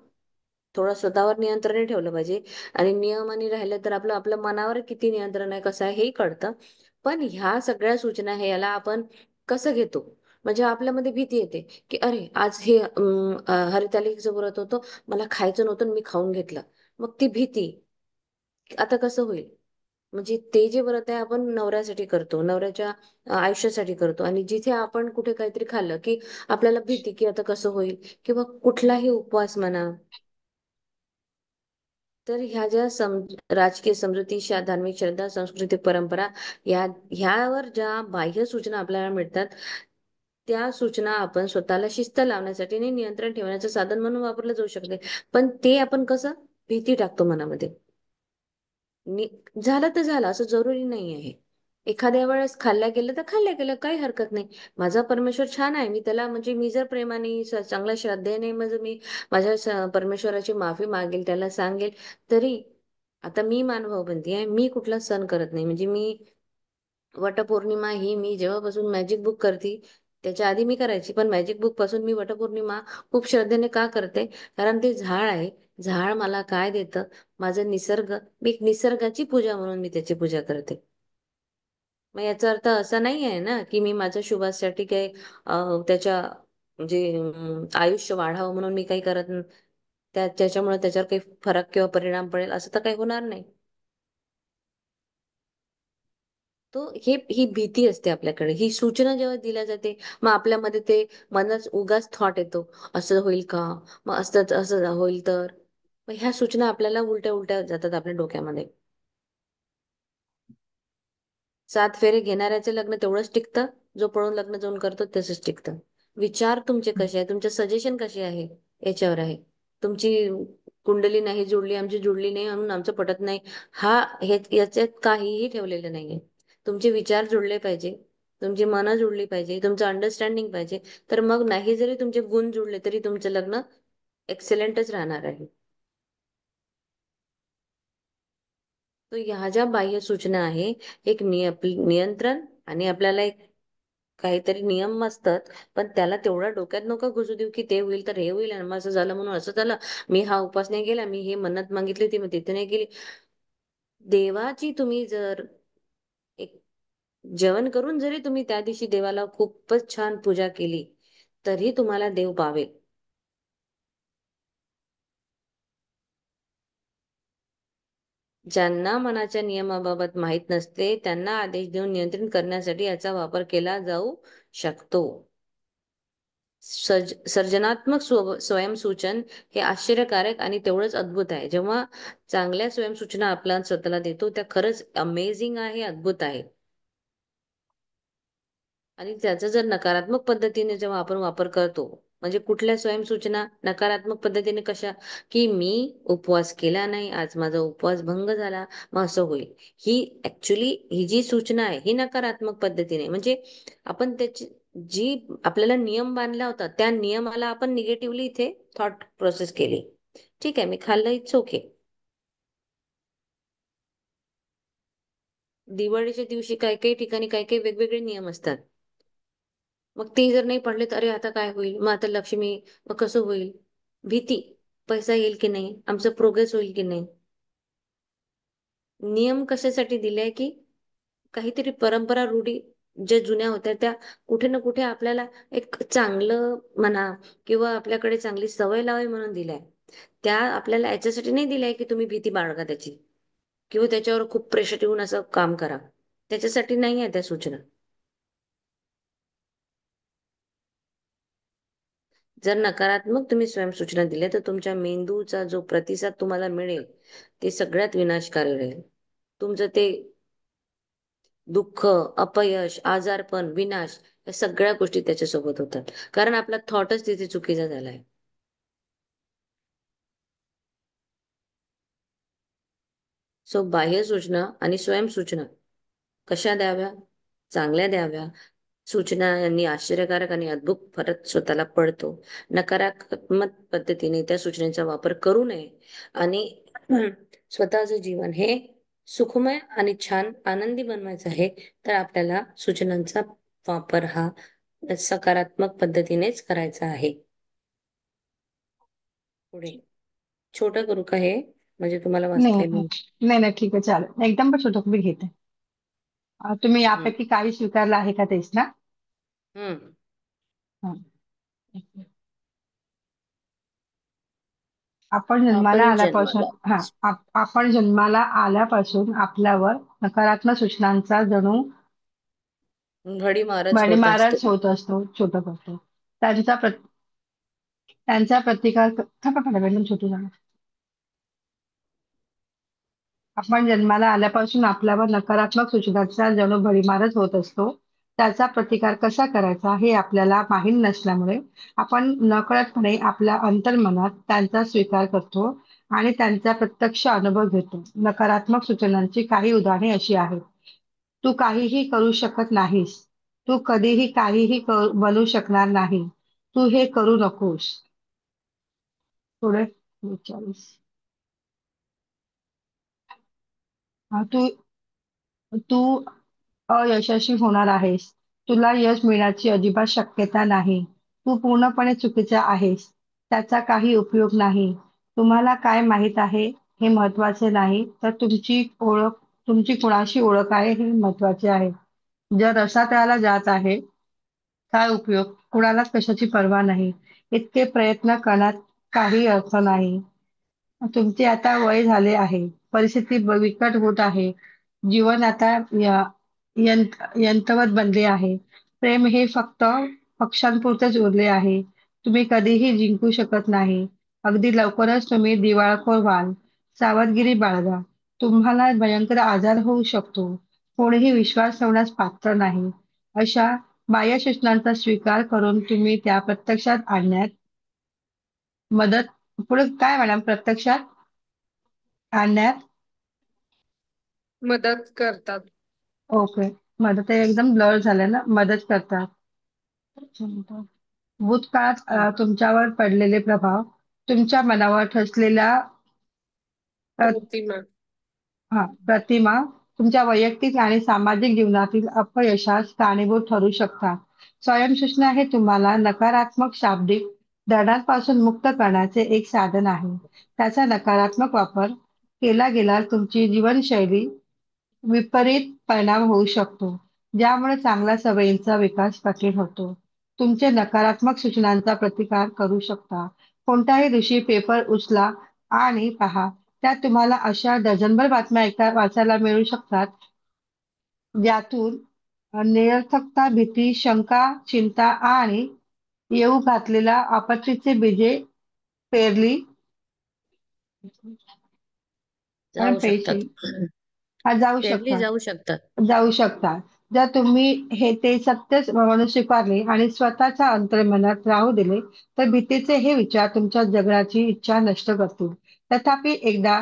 थोडं स्वतःवर नियंत्रण ठेवलं पाहिजे. आणि नियमाने राहिलं तर आपलं आपल्या मनावर किती नियंत्रण आहे, कसं आहे हेही कळतं. पण ह्या सगळ्या सूचना हे याला आपण कसं घेतो, म्हणजे आपल्यामध्ये भीती येते की अरे आज हे हरितालिकेचं व्रत होतं, मला खायचं नव्हतं आणि मी खाऊन घेतलं. मग ती भीती आता कसं होईल. म्हणजे ते जे व्रत आहे आपण नवऱ्यासाठी करतो, नवऱ्याच्या आयुष्यासाठी करतो, आणि जिथे आपण कुठे काहीतरी खाल्लं की आपल्याला भीती की आता कसं होईल. किंवा कुठलाही उपवास म्हणा. तर ह्या ज्या राजकीय समजुती, धार्मिक श्रद्धा, सांस्कृतिक परंपरा, ह्यावर ज्या बाह्य सूचना आपल्याला मिळतात, त्या सूचना आपण स्वतःला शिस्त लावण्यासाठी आणि नियंत्रण ठेवण्याचं साधन म्हणून वापरलं जाऊ शकते. पण ते आपण कसं भीती टाकतो मनामध्ये. झालं तर झालं असं जरुरी नाही आहे. एखाद्या वेळेस खाल्ल्या गेलं तर खाल्ल्या गेलं, काही हरकत नाही. माझा परमेश्वर छान आहे, मी त्याला म्हणजे मी जर प्रेमाने चांगल्या श्रद्धेने म्हणजे मी माझ्या परमेश्वराची माफी मागेल, त्याला सांगेल, तरी आता मी मानभावबंदी आहे, मी कुठला सण करत नाही. म्हणजे मी वटपौर्णिमा ही मी जेव्हापासून मॅजिक बुक करते त्याच्या आधी मी करायची, पण मॅजिक बुक पासून मी वटपौर्णिमा खूप श्रद्धेने का करते, कारण ते झाड आहे. झाड मला काय देतं, माझं निसर्ग, मी एक निसर्गाची पूजा म्हणून मी त्याची पूजा करते. मग याचा अर्थ असा नाही आहे ना की मी माझ्या शुभासाठी काही त्याच्या म्हणजे आयुष्य वाढावं म्हणून मी काही करत त्याच्यामुळे त्याच्यावर काही फरक किंवा परिणाम पडेल असं तर काही होणार नाही. तो ही भीती असते आपल्याकडे, ही सूचना जेव्हा दिल्या जाते, मग आपल्यामध्ये ते मनात उगाच थॉट येतो, असं होईल का, मग असं असं होईल तर, मग ह्या सूचना आपल्याला उलट्या उलट्या जातात आपल्या डोक्यामध्ये. 7 फेरे घेणाऱ्याचं लग्न तेवढंच टिकतं, जो पळून लग्न जाऊन करतो तसंच टिकतं. विचार तुमचे कसे आहे, तुमचे सजेशन कसे आहे याच्यावर आहे. तुमची कुंडली नाही जुळली, आमची जुळली नाही म्हणून आमचं पटत नाही, हा हे याच्यात काहीही ठेवलेलं नाहीये. तुमचे विचार जुळले पाहिजे, तुमची मनं जुळली पाहिजे, तुमचं अंडरस्टँडिंग पाहिजे, तर मग नाही जरी तुमचे गुण जुळले तरी तुमचं लग्न एक्सेलेंटच राहणार आहे. तो ह्या ज्या बाह्य सूचना आहे, एक नियंत्रण आणि आपल्याला एक काहीतरी नियम असतात, पण त्याला तेवढं डोक्यात नका घुसू देऊ की ते होईल तर हे होईल आणि मग असं झालं म्हणून असं झालं, मी हा उपास नाही केला, मी हे मन्नत मागितली होती मग तिथे नाही गेली. देवाची तुम्ही जर एक जेवण करून जरी तुम्ही त्या दिवशी देवाला खूपच छान पूजा केली तरी तुम्हाला देव पावेल. ज्यांना मनाच्या नियमाबाबत माहीत नसते त्यांना आदेश देऊन नियंत्रित करण्यासाठी याचा वापर केला जाऊ शकतो. सर्जनात्मक स्वयंसूचन हे आश्चर्यकारक आणि तेवढंच अद्भुत आहे. जेव्हा चांगल्या स्वयंसूचना आपल्या स्वतःला देतो त्या खरंच अमेझिंग आहे, अद्भुत आहे. आणि त्याचा जर नकारात्मक पद्धतीने जेव्हा आपण वापर करतो, म्हणजे कुठल्या स्वयंसूचना नकारात्मक पद्धतीने कशा, की मी उपवास केला नाही, आज माझा उपवास भंग झाला, मग असं होईल. ही ऍक्च्युली ही जी सूचना आहे ही नकारात्मक पद्धतीने, म्हणजे आपण त्याची जी आपल्याला नियम बांधला होता त्या नियमाला आपण निगेटिव्हली इथे थॉट प्रोसेस केली. ठीक आहे, मी खाल्लं, इट्स ओके. दिवाळीच्या दिवशी काही काही ठिकाणी काही काही वेगवेगळे नियम असतात. मग ते जर नाही पडले तर अरे आता काय होईल, मग आता लक्ष्मी, मग कसं होईल, भीती, पैसा येईल की नाही, आमचं प्रोग्रेस होईल की नाही. नियम कशासाठी दिले की काहीतरी परंपरा रूढी ज्या जुन्या होत्या त्या कुठे ना कुठे आपल्याला एक चांगलं म्हणा किंवा आपल्याकडे चांगली सवय लावावी म्हणून दिलाय. त्या आपल्याला याच्यासाठी नाही दिलाय की तुम्ही भीती बाळगा त्याची किंवा त्याच्यावर खूप प्रेशर ठेवून असं काम करा, त्याच्यासाठी नाही आहे त्या सूचना. जर नकारात्मक तुम्ही स्वयंसूचना दिल्या तर तुमच्या मेंदूचा जो प्रतिसाद तुम्हाला मिळेल ते सगळ्यात विनाशकारी राहील. तुमचं ते दुःख, अपयश, आजारपण, विनाश या सगळ्या गोष्टी त्याच्यासोबत होतात, कारण आपला थॉटच तिथे चुकीचा झालाय. सो बाह्य सूचना आणि स्वयंसूचना कशा द्याव्या, चांगल्या द्याव्या. सूचना यांनी आश्चर्यकारक आणि अद्भुत फरक स्वतःला पडतो. नकारात्मक पद्धतीने त्या सूचनेचा वापर करू नये आणि स्वतःचं जीवन हे सुखमय आणि छान आनंदी बनवायचं आहे, तर आपल्याला सूचनांचा वापर हा सकारात्मक पद्धतीनेच करायचा आहे. पुढे छोटं करू का हे, म्हणजे तुम्हाला नाही वाचता येईल. नाही नाही, ठीक आहे, चालेल, एकदम पण छोटं मी घेते. तुम्ही हम्म. यापैकी काही स्वीकारलं आहे का तेच ना? हम्म. हं. आपण जन्माला आपण आल्यापासून जन्माला आपण जन्माला आल्यापासून आपल्यावर नकारात्मक सूचनांचा जणू भडीमारच होत असतो. भडीमारच होत असतो, छोटं करतो. त्यांचा त्यांचा प्रतिकार थांबा थांबा, एकदम छोटू झालं. आपण जन्माला आल्यापासून आपल्यावर नकारात्मक सूचनांचा जणू भडीमारच होत असतो. त्याचा प्रतिकार कसा करायचा हे आपल्याला माहीत नसल्यामुळे आपण नकळतपणे आपल्या अंतर्मनात त्यांचा स्वीकार करतो आणि त्यांचा प्रत्यक्ष अनुभव घेतो. नकारात्मक सूचनांची काही उदाहरणे अशी आहेत. तू काहीही करू शकत नाहीस. तू कधीही काहीही बनू शकणार नाही. तू हे करू नकोस. पुढे 42. तू तू अयशस्वी होणार आहेस. तुला यश मिळण्याची अजिबात शक्यता नाही. तू पूर्णपणे चुकीचा आहेस. त्याचा काही उपयोग नाही. तुम्हाला काय माहीत आहे हे महत्त्वाचे नाही, तर तुमची कुणाशी ओळख आहे हे महत्त्वाचे आहे. जर रसातळाला जात आहे, काय उपयोग? कुणालाच कशाची पर्वा नाही. इतके प्रयत्न करण्यात काही अर्थ नाही. तुमचे आता वय झाले आहे. परिस्थिती बिकट होत आहे. जीवन आता यंत्रवत बनले आहे. प्रेम हे फक्त पक्षांपुरतेच उरले आहे. तुम्ही कधीही जिंकू शकत नाही. अगदी लवकरच तुम्ही दिवाळखोर व्हाल. सावधगिरी बाळगा. तुम्हाला भयंकर आजार होऊ शकतो. कोणीही विश्वास ठेवण्यास पात्र नाही. अशा बाह्य सूचनांचा स्वीकार करून तुम्ही त्या प्रत्यक्षात आणण्यात मदत पुढे काय मॅडम प्रत्यक्षात आणण्यात मदत करतात. ओके. मदत ते एकदम ब्लर झालं ना मदत करतात. भूतकाळात हं. तुमच्यावर पडलेले प्रभाव, तुमच्या मनावर ठसलेल्या प्रतिमा. प्रतिमा तुमच्या वैयक्तिक आणि सामाजिक जीवनातील अपयशास कारणीभूत ठरू शकतात. स्वयंसूचना हे तुम्हाला नकारात्मक शाब्दिक दरडांपासून मुक्त करण्याचे एक साधन आहे. त्याचा नकारात्मक वापर केला गेला तुमची जीवनशैली विपरीत परिणाम होऊ शकतो, ज्यामुळे चांगल्या सवयींचा विकास कठीण होतो. तुमचे नकारात्मक सूचनांचा प्रतिकार करू शकता. कोणत्याही दिवशी पेपर उचला आणि पहा. त्यात तुम्हाला अशा डझनभर बातम्या वाचायला मिळू शकतात, ज्यातून निरर्थकता, भीती, शंका, चिंता आणि येऊ घातलेल्या आपत्तीचे बीजे पेरली आणि जाऊ पैशी शकतात. जाऊ पेरली शकतात. जाऊ शकतात. जाऊ शकतात. जर तुम्ही ते सत्यच म्हणून स्वीकारले आणि स्वतःच्या अंतर्मनात राहू दिले, तर भीतीचे हे विचार तुमच्या जगण्याची इच्छा नष्ट करतील. तथापि एकदा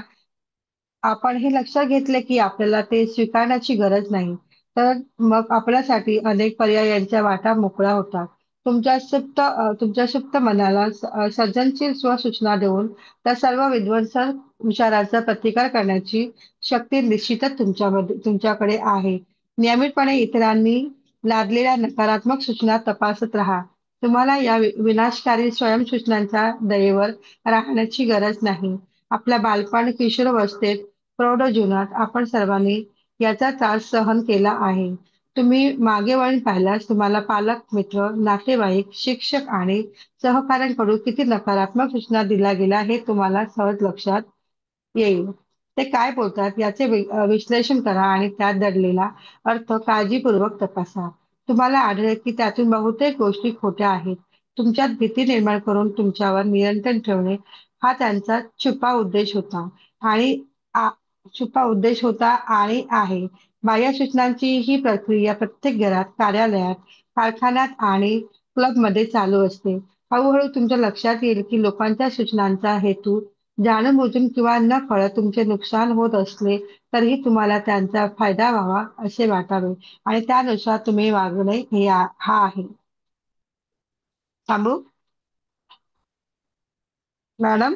आपण हे लक्षात घेतले, की आपल्याला ते स्वीकारण्याची गरज नाही, तर मग आपल्यासाठी अनेक पर्यायांच्या वाटा मोकळ्या होतात. तुमच्या सुप्त मनाला सर्जनशील स्वसूचना देऊन त्या सर्व विध्वंसक विचारांचा प्रतिकार करण्याची शक्ती निश्चितच तुमच्याकडे आहे. नियमितपणे इतरांनी लादलेल्या नकारात्मक सूचना तपासत राहा. तुम्हाला या विनाशकारी स्वयंसूचनांच्या दयेवर राहण्याची गरज नाही. आपल्या बालपण, किशोरावस्थेत, प्रौढ जीवनात आपण सर्वांनी याचा त्रास सहन केला आहे. तुम्ही मागे वळून पाहिल्यास तुम्हाला पालक, मित्र, नातेवाईक, शिक्षक आणि सहकाऱ्यांकडून किती नकारात्मक सूचना दिल्या गेल्या हे तुम्हाला सहज लक्षात येईल. ते काय बोलतात याचे विश्लेषण करा आणि त्यात दडलेला अर्थ काळजीपूर्वक तपासा. तुम्हाला आढळेल की त्यातून बहुतेक गोष्टी खोट्या आहेत. तुमच्यात भीती निर्माण करून तुमच्यावर नियंत्रण ठेवणे हा त्यांचा आणि आ छुपा उद्देश होता आणि आहे. बाह्य सूचनांची ही प्रक्रिया प्रत्येक घरात, कार्यालयात, कारखान्यात आणि क्लबमध्ये चालू असते. हळूहळू तुमच्या लक्षात येईल की लोकांच्या सूचनांचा हेतू जाणून-बुजून किंवा नकळत तुमचे नुकसान होत असले तरीही तुम्हाला त्यांचा फायदा व्हावा असे वाटावे आणि त्यानुसार तुम्ही वागणे हा आहे. थांबू? मॅडम?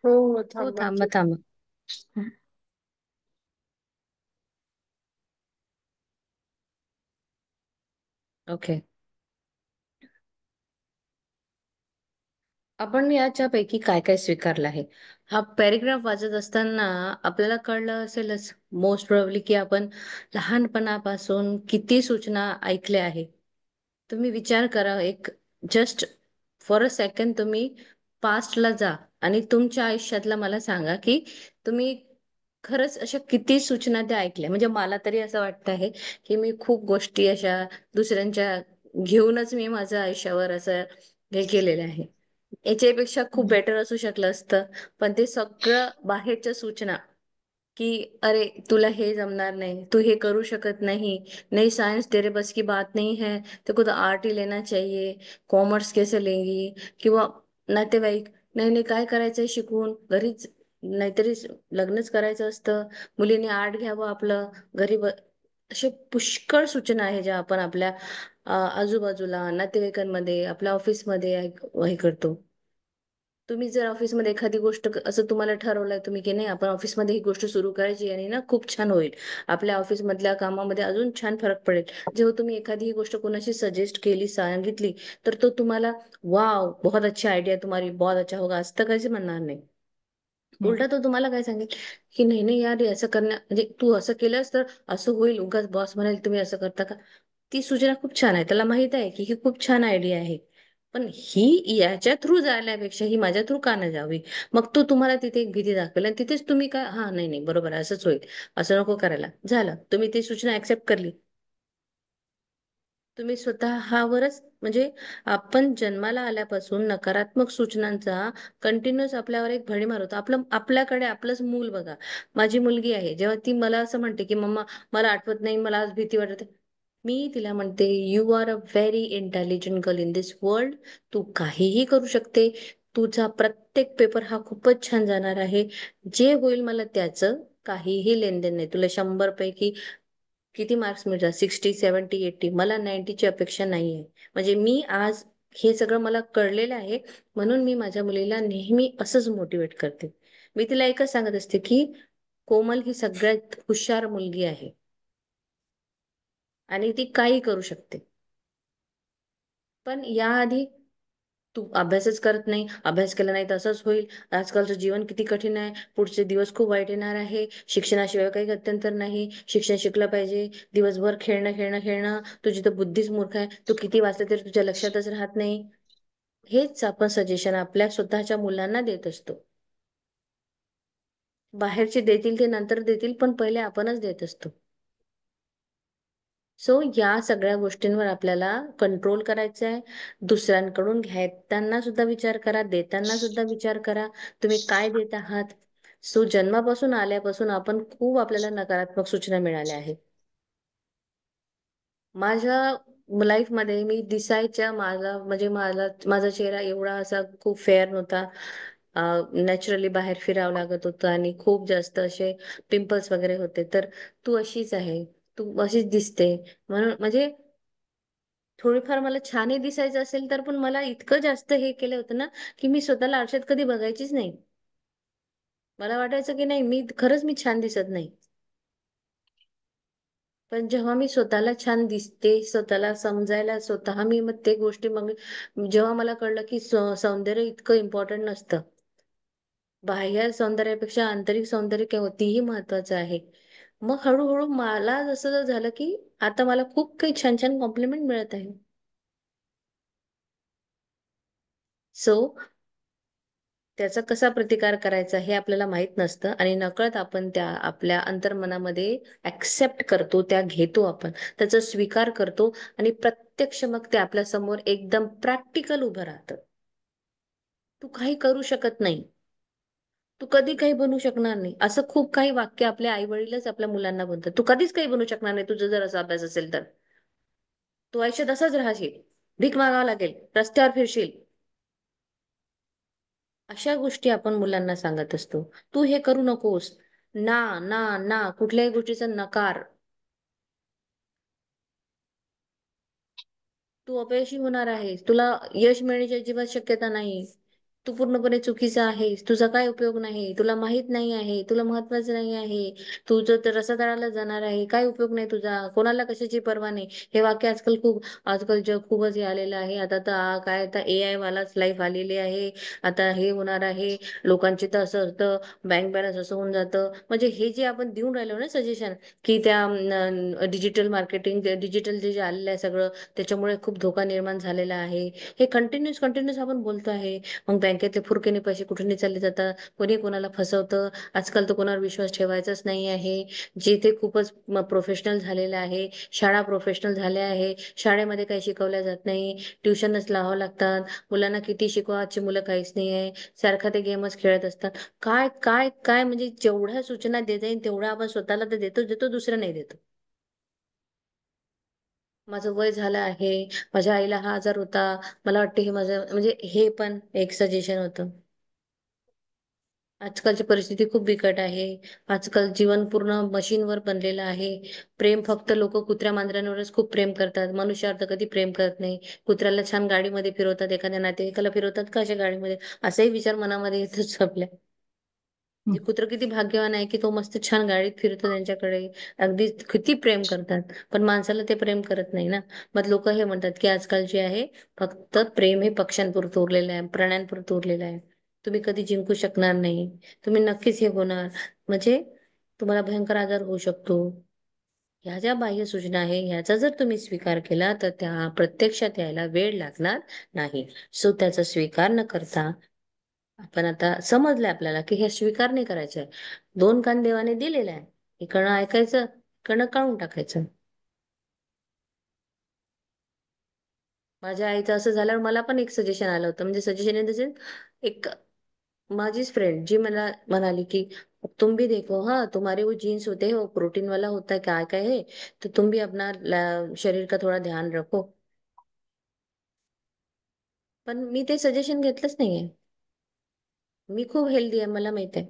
हो हो, हो, थांबा थांबा, की. थांबा. ओके. आपण याच्यापैकी काय काय स्वीकारलं आहे? हा पॅरेग्राफ वाचत असताना आपल्याला कळलं असेलच मोस्ट प्रोबेबली की आपण लहानपणापासून किती सूचना ऐकल्या आहे. तुम्ही विचार करा, एक जस्ट फॉर अ सेकंड तुम्ही पास्टला जा आणि तुमच्या आयुष्यातला मला सांगा की तुम्ही खरंच अशा किती सूचना त्या ऐकल्या. म्हणजे मला तरी असं वाटतं आहे की मी खूप गोष्टी अशा दुसऱ्यांच्या घेऊनच मी माझ्या आयुष्यावर असं हे केलेलं आहे. याच्यापेक्षा खूप बेटर असू शकलं असतं, पण ते सगळं बाहेरच्या सूचना कि अरे तुला हे जमणार नाही, तू हे करू शकत नाही, नहीं साइंस तेरे बस की बात नहीं है, तेको तो आर्ट ही लेना चाहिए, कॉमर्स कैसे लेंगी, किंवा नातेवाईक नाही नाही काय करायचंय शिकून घरीच, नाहीतरी लग्नच करायचं असतं, मुलीने आर्ट घ्यावं आपलं घरी असे पुष्कळ सूचना आहे ज्या आपण आपल्या आजूबाजूला, नातेवाईकांमध्ये, आपल्या ऑफिसमध्ये हे करतो. तुम्ही जर ऑफिसमध्ये एखादी गोष्ट असं तुम्हाला ठरवलंय तुम्ही की नाही आपण ऑफिसमध्ये ही गोष्ट सुरू करायची आणि ना खूप छान होईल, आपल्या ऑफिस मधल्या कामामध्ये अजून छान फरक पडेल. जेव्हा तुम्ही एखादी ही गोष्ट कोणाशी सजेस्ट केली, सांगितली, तर तो तुम्हाला वाव बहुत अच्छी आयडिया तुम्हारी, बहुत अच्छा होगा, असं तर काहीच म्हणणार नाही. हं. उलटा तो तुम्हाला काय सांगेल की नाही नाही यार, हे असं करण्या म्हणजे तू असं केलंस तर असं होईल, उगाच बॉस म्हणाल तुम्ही असं करता का. ती सूचना खूप छान आहे, त्याला माहित आहे की ही खूप छान आयडिया आहे, पण ही याच्या थ्रू जाण्यापेक्षा ही माझ्या थ्रू का नाही जावी. मग तो तुम्हाला तिथे एक भीती दाखवेल आणि तिथेच तुम्ही काय, हा नाही नाही बरोबर आहे, असंच होईल, असं नको करायला, झालं तुम्ही ती सूचना ऍक्सेप्ट करली. तुम्ही स्वतःवरच म्हणजे आपण जन्माला आल्यापासून नकारात्मक सूचनांचा कंटिन्युअस आपल्यावर एक भडीमार होतो. आपल्याकडे आपलंच मूल बघा. माझी मुलगी आहे, जेव्हा ती मला असं म्हणते की मम्मा मला आठवत नाही, मला आज भीती वाटते, मी तिला म्हणते you are a very intelligent girl in this world. तू काहीही करू शकते. तुझा प्रत्येक पेपर हा खूपच छान जाणार आहे. जे होईल मला त्याचं काहीही लेनदेन नाही. तुला 100 पैकी किती मार्क्स मिळतात, 60, 70, 80, मला 90ची अपेक्षा नाहीये. म्हणजे मी आज हे सगळं मला कळलेलं आहे, म्हणून मी माझ्या मुलीला नेहमी असंच मोटिवेट करते. मी तिला एकच सांगत असते की कोमल ही सगळ्यात हुशार मुलगी आहे आणि ती काही करू शकते. पण याआधी तू अभ्यासच करत नाही, अभ्यास केला नाही तर असंच होईल, आजकालचं जीवन किती कठीण आहे, पुढचे दिवस खूप वाईट येणार आहे, शिक्षणाशिवाय काही गत्यंतर नाही, शिक्षण शिकलं पाहिजे, दिवसभर खेळणं खेळणं खेळणं, तुझी तर बुद्धीच मूर्ख आहे, तू किती वाचलं तरी तुझ्या लक्षातच राहत नाही. हेच आपण सजेशन आपल्या स्वतःच्या मुलांना देत असतो. बाहेरचे देतील ते नंतर देतील, पण पहिले आपणच देत असतो. सो या सगळ्या गोष्टींवर आपल्याला कंट्रोल करायचा आहे. दुसऱ्यांकडून घेताना सुद्धा विचार करा, देताना सुद्धा विचार करा, तुम्ही काय देत आहात. सो जन्मापासून आल्यापासून आपण खूप आपल्याला नकारात्मक सूचना मिळाल्या आहेत. माझ्या लाईफमध्ये मी दिसायच्या, माझा चेहरा एवढा असा खूप फेअर नव्हता. नॅचरली बाहेर फिरावं लागत होतं आणि खूप जास्त असे पिंपल्स वगैरे होते. तर तू अशीच आहे, तू अशीच दिसते म्हणून म्हणजे थोडीफार मला छानही दिसायचं असेल तर पण मला इतकं जास्त हे केलं होतं ना की मी स्वतःला आरशात कधी बघायचीच नाही. मला वाटायचं की नाही मी खरंच छान दिसत नाही. पण जेव्हा मी स्वतःला छान दिसते, स्वतःला समजायला स्वतः मी मग ते गोष्टी मग जेव्हा मला कळलं की सौंदर्य इतकं इम्पॉर्टंट नसतं, बाह्य सौंदर्यापेक्षा आंतरिक सौंदर्य कितीही महत्वाचं आहे. मग हळूहळू मला जसं झालं की आता मला खूप काही छान छान कॉम्प्लिमेंट मिळत आहे. सो त्याचा कसा प्रतिकार करायचा हे आपल्याला माहित नसतं आणि नकळत आपण त्या आपल्या अंतर्मनामध्ये ऍक्सेप्ट करतो, त्या घेतो आपण, त्याचा स्वीकार करतो आणि प्रत्यक्ष मग ते आपल्या समोर एकदम प्रॅक्टिकल उभं राहतं. तू काही करू शकत नाही, तू कधी काही बनू शकणार नाही, असं खूप काही वाक्य आपल्या आई वडीलच आपल्या मुलांना बोलतात. तू कधीच काही बनू शकणार नाही, तुझं जर असा अभ्यास असेल तर तू आयुष्यात असंच राहशील, भीक मागावं लागेल, रस्त्यावर फिरशील. अशा गोष्टी आपण मुलांना सांगत असतो. तू हे करू नकोस, ना ना ना, कुठल्याही गोष्टीचा नकार. तू अपयशी होणार आहेस, तुला यश मिळण्याची अजिबात शक्यता नाही, तू पूर्णपणे चुकीचा आहेस, तुझा काय उपयोग नाही, तुला माहित नाही आहे, तुला महत्वाचं नाही आहे, तुझं तर रसातळाला जाणार आहे, काय उपयोग नाही तुझा, कोणाला कशाची पर्वा नाही. हे वाक्य आजकाल जग खूपच हे आलेलं आहे. आता तर काय आता AI वालाच लाईफ आलेली आहे. आता हे होणार आहे, लोकांचे तर असं असतं, बँक बॅलन्स असं होऊन जातं. म्हणजे हे जे आपण देऊन राहिलो ना सजेशन की त्या डिजिटल मार्केटिंग, डिजिटल जे आलेलं आहे सगळं, त्याच्यामुळे खूप धोका निर्माण झालेला आहे. हे कंटिन्यूस आपण बोलतो आहे. मग बँकेतले फुरकेने पैसे कुठे चालले जातात, कोणी कोणाला फसवतं. आजकाल तर कोणावर विश्वास ठेवायचाच नाही आहे. जे ते खूपच प्रोफेशनल झालेलं आहे. शाळा प्रोफेशनल झाल्या आहे. शाळेमध्ये काही शिकवल्या जात नाही, ट्युशनच लावावं लागतात. मुलांना किती शिकवा, आजची मुलं काहीच नाही आहे, सारखा ते गेमच खेळत असतात. काय काय काय म्हणजे जेवढ्या सूचना देता येईल तेवढ्या आपण स्वतःला तर देतो देतो, दुसरं नाही देतो. माझं वय झालं आहे, माझ्या आईला हा आजार होता, मला वाटतं हे माझं म्हणजे हे पण एक सजेशन होतं. आजकालची परिस्थिती खूप बिकट आहे. आजकाल जीवन पूर्ण मशीनवर बनलेलं आहे. प्रेम फक्त लोक कुत्र्या मांजरांवरच खूप प्रेम करतात. मनुष्यावर तर कधी प्रेम करत नाही. कुत्र्याला छान गाडीमध्ये फिरवतात, एखाद्या नातेवाईकाला फिरवतात का अशा गाडीमध्ये, असाही विचार मनामध्ये येतोच आपल्या. हं. ते कुत्र किती भाग्यवान आहे की तो मस्त छान गाडीत फिरतो त्यांच्याकडे. अगदी किती प्रेम करतात. पण माणसाला ते प्रेम करत नाही ना. मग लोक हे म्हणतात की आजकाल जे आहे, फक्त प्रेम हे पक्ष्यांपुरतं उरलेलं आहे, प्राण्यांपुरतं उरलेलं आहे. तुम्ही कधी जिंकू शकणार नाही. तुम्ही नक्कीच हे होणार, म्हणजे तुम्हाला भयंकर आजार होऊ शकतो. ह्या ज्या बाह्य सूचना आहे ह्याचा जर तुम्ही स्वीकार केला तर त्या प्रत्यक्षात यायला वेळ लागणार नाही. सो त्याचा स्वीकार न करता, आपण आता समजलं आपल्याला की हे स्वीकार नाही करायचंय. दोन कान देवाने दिलेले आहे, इकडनं ऐकायचं, इकडनं काढून टाकायचं. माझ्या आईचं असं झाल्यावर मला पण एक सजेशन आलं होतं, म्हणजे सजेशन इन द सेन्स, एक माझीच फ्रेंड जी मला म्हणाली की तुम भी देखो, हाँ तुम्हारे वो जीन्स होते हैं वो प्रोटीन वाला होता है, काय काय है, तो तुम भी अपना शरीर का थोड़ा ध्यान रखो. पण मी ते सजेशन घेतलंच नाहीये. मी खूप हेल्दी आहे, मला माहित आहे.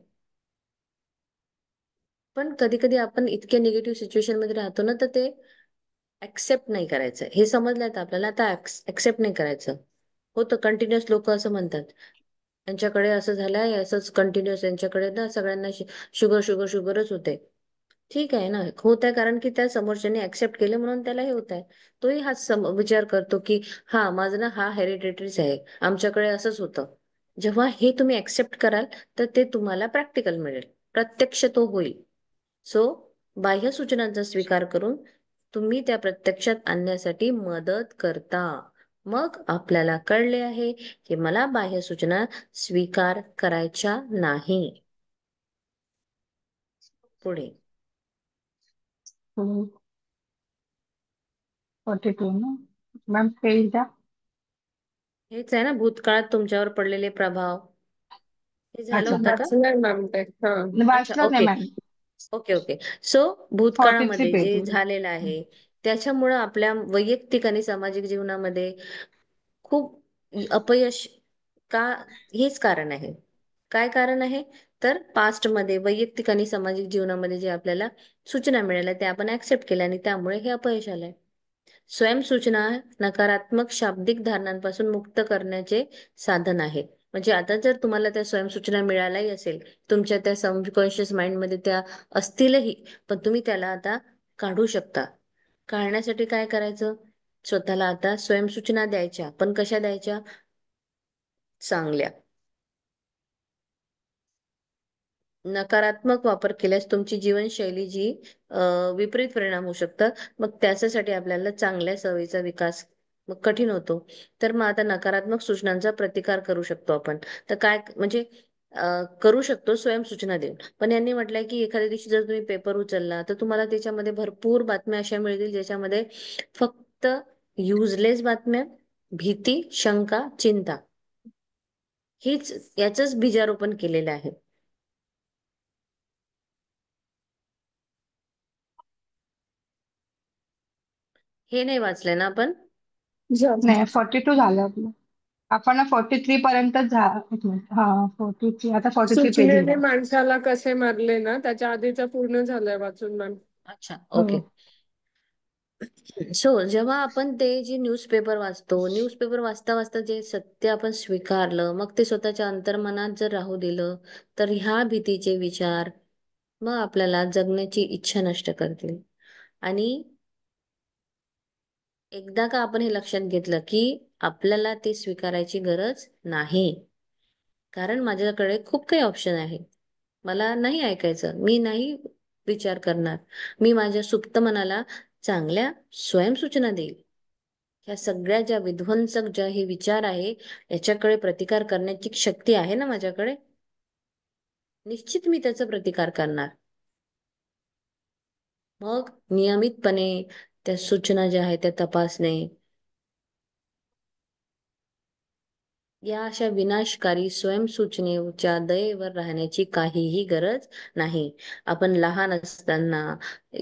पण कधी कधी आपण इतक्या निगेटिव्ह सिच्युएशन मध्ये राहतो ना, तर ते ऍक्सेप्ट नाही करायचं. हे समजलंय तर आपल्याला आता ऍक्सेप्ट नाही करायचं. होतं कंटिन्युअस, लोक असं म्हणतात यांच्याकडे असं झालंय, असंच कंटिन्युअस यांच्याकडे ना सगळ्यांना शुगर शुगर शुगरच होते. ठीक आहे ना, होत आहे कारण की त्या समोरच्याने ऍक्सेप्ट केलं म्हणून त्याला हे होत आहे. तोही हा विचार करतो की हा माझं ना हा हेरिडेटरीच आहे, आमच्याकडे असंच होतं. जेव्हा हे तुम्ही ऍक्सेप्ट कराल तर ते तुम्हाला प्रॅक्टिकल मिळेल, प्रत्यक्ष तो होईल. सो बाह्य सूचनांचा स्वीकार करून तुम्ही त्या प्रत्यक्षात आणण्यासाठी मदत करता. मग आपल्याला कळले आहे की मला बाह्य सूचना स्वीकार करायच्या नाही. पुढे 42 ना मॅम, पेज द्या. हेच आहे ना, भूतकाळात तुमच्यावर पडलेले प्रभाव. हे झालं अच्छा, होतं का? वाचलंय मॅम ते. हा. अच्छा, वाचलं नाही okay. Ma'am. Okay okay. So 43 भूतकाळामध्ये पेज. जे झालेलं आहे त्याच्यामुळं आपल्या वैयक्तिक आणि सामाजिक जीवनामध्ये खूप अपयश का, हेच कारण आहे. काय कारण आहे? तर पास्टमध्ये वैयक्तिक आणि सामाजिक जीवनामध्ये जे आपल्याला सूचना मिळाल्या त्या आपण ऍक्सेप्ट केल्या आणि त्यामुळे हे अपयश आलंय. स्वयंसूचना नकारात्मक शाब्दिक धारणांपासून मुक्त करण्याचे साधन आहे. म्हणजे आता जर तुम्हाला त्या स्वयंसूचना मिळाल्याही असेल, तुमच्या त्या सबकॉन्शियस माइंडमध्ये त्या असतीलही, पण तुम्ही त्याला आता काढू शकता. काढण्यासाठी काय करायचं? स्वतःला आता स्वयंसूचना द्यायच्या, पण कशा द्यायच्या? चांगल्या. नकारात्मक वापर केल्यास तुमची जीवनशैली जी विपरीत परिणाम होऊ शकतात. मग त्याच्यासाठी आपल्याला चांगल्या सवयीचा विकास मग कठीण होतो. तर मग आता नकारात्मक सूचनांचा प्रतिकार करू शकतो आपण. तर काय म्हणजे करू शकतो स्वयंसूचना देऊन. पण यांनी म्हटलंय की एखाद्या दिवशी जर तुम्ही पेपर उचलला तर तुम्हाला त्याच्यामध्ये भरपूर बातम्या अशा मिळतील ज्याच्यामध्ये फक्त युजलेस बातम्या, भीती, शंका, चिंता, हीच याचंच बीजारोपण केलेलं आहे. हे नाही वाचलंय ना आपण? नाही, 42 झालं आपलं. आपण 43 पर्यंत एक मिनिट. हा, 43, आता 43 पेज सुचनेने घ्या. माणसाला कसे मारले ना, त्याच्या आधीच पूर्ण झालंय वाचून मॅम. अच्छा, ओके. हो. सो जेव्हा आपण ते जे न्यूजपेपर वाचतो, न्यूजपेपर वाचता वाचता जे सत्य आपण स्वीकारलं, मग ते स्वतःच्या अंतर्मनात जर राहू दिलं, तर ह्या भीतीचे विचार मग आपल्याला जगण्याची इच्छा नष्ट करतील. आणि एकदा का आपण हे लक्षात घेतलं की आपल्याला ते स्वीकारायची गरज नाही, कारण माझ्याकडे खूप काही ऑप्शन आहे, मला नाही ऐकायचं, मी नाही विचार करणार, मी माझ्या सुप्त मनाला चांगल्या स्वयंसूचना देईल. ह्या सगळ्या ज्या विध्वंसक ज्या हे विचार आहे याच्याकडे प्रतिकार करण्याची शक्ती आहे ना माझ्याकडे, निश्चित मी त्याचा प्रतिकार करणार. मग नियमितपणे त्या सूचना ज्या आहेत त्या तपासणे, या अशा विनाशकारी स्वयंसूचनेच्या दयेवर राहण्याची काहीही गरज नाही. आपण लहान असताना,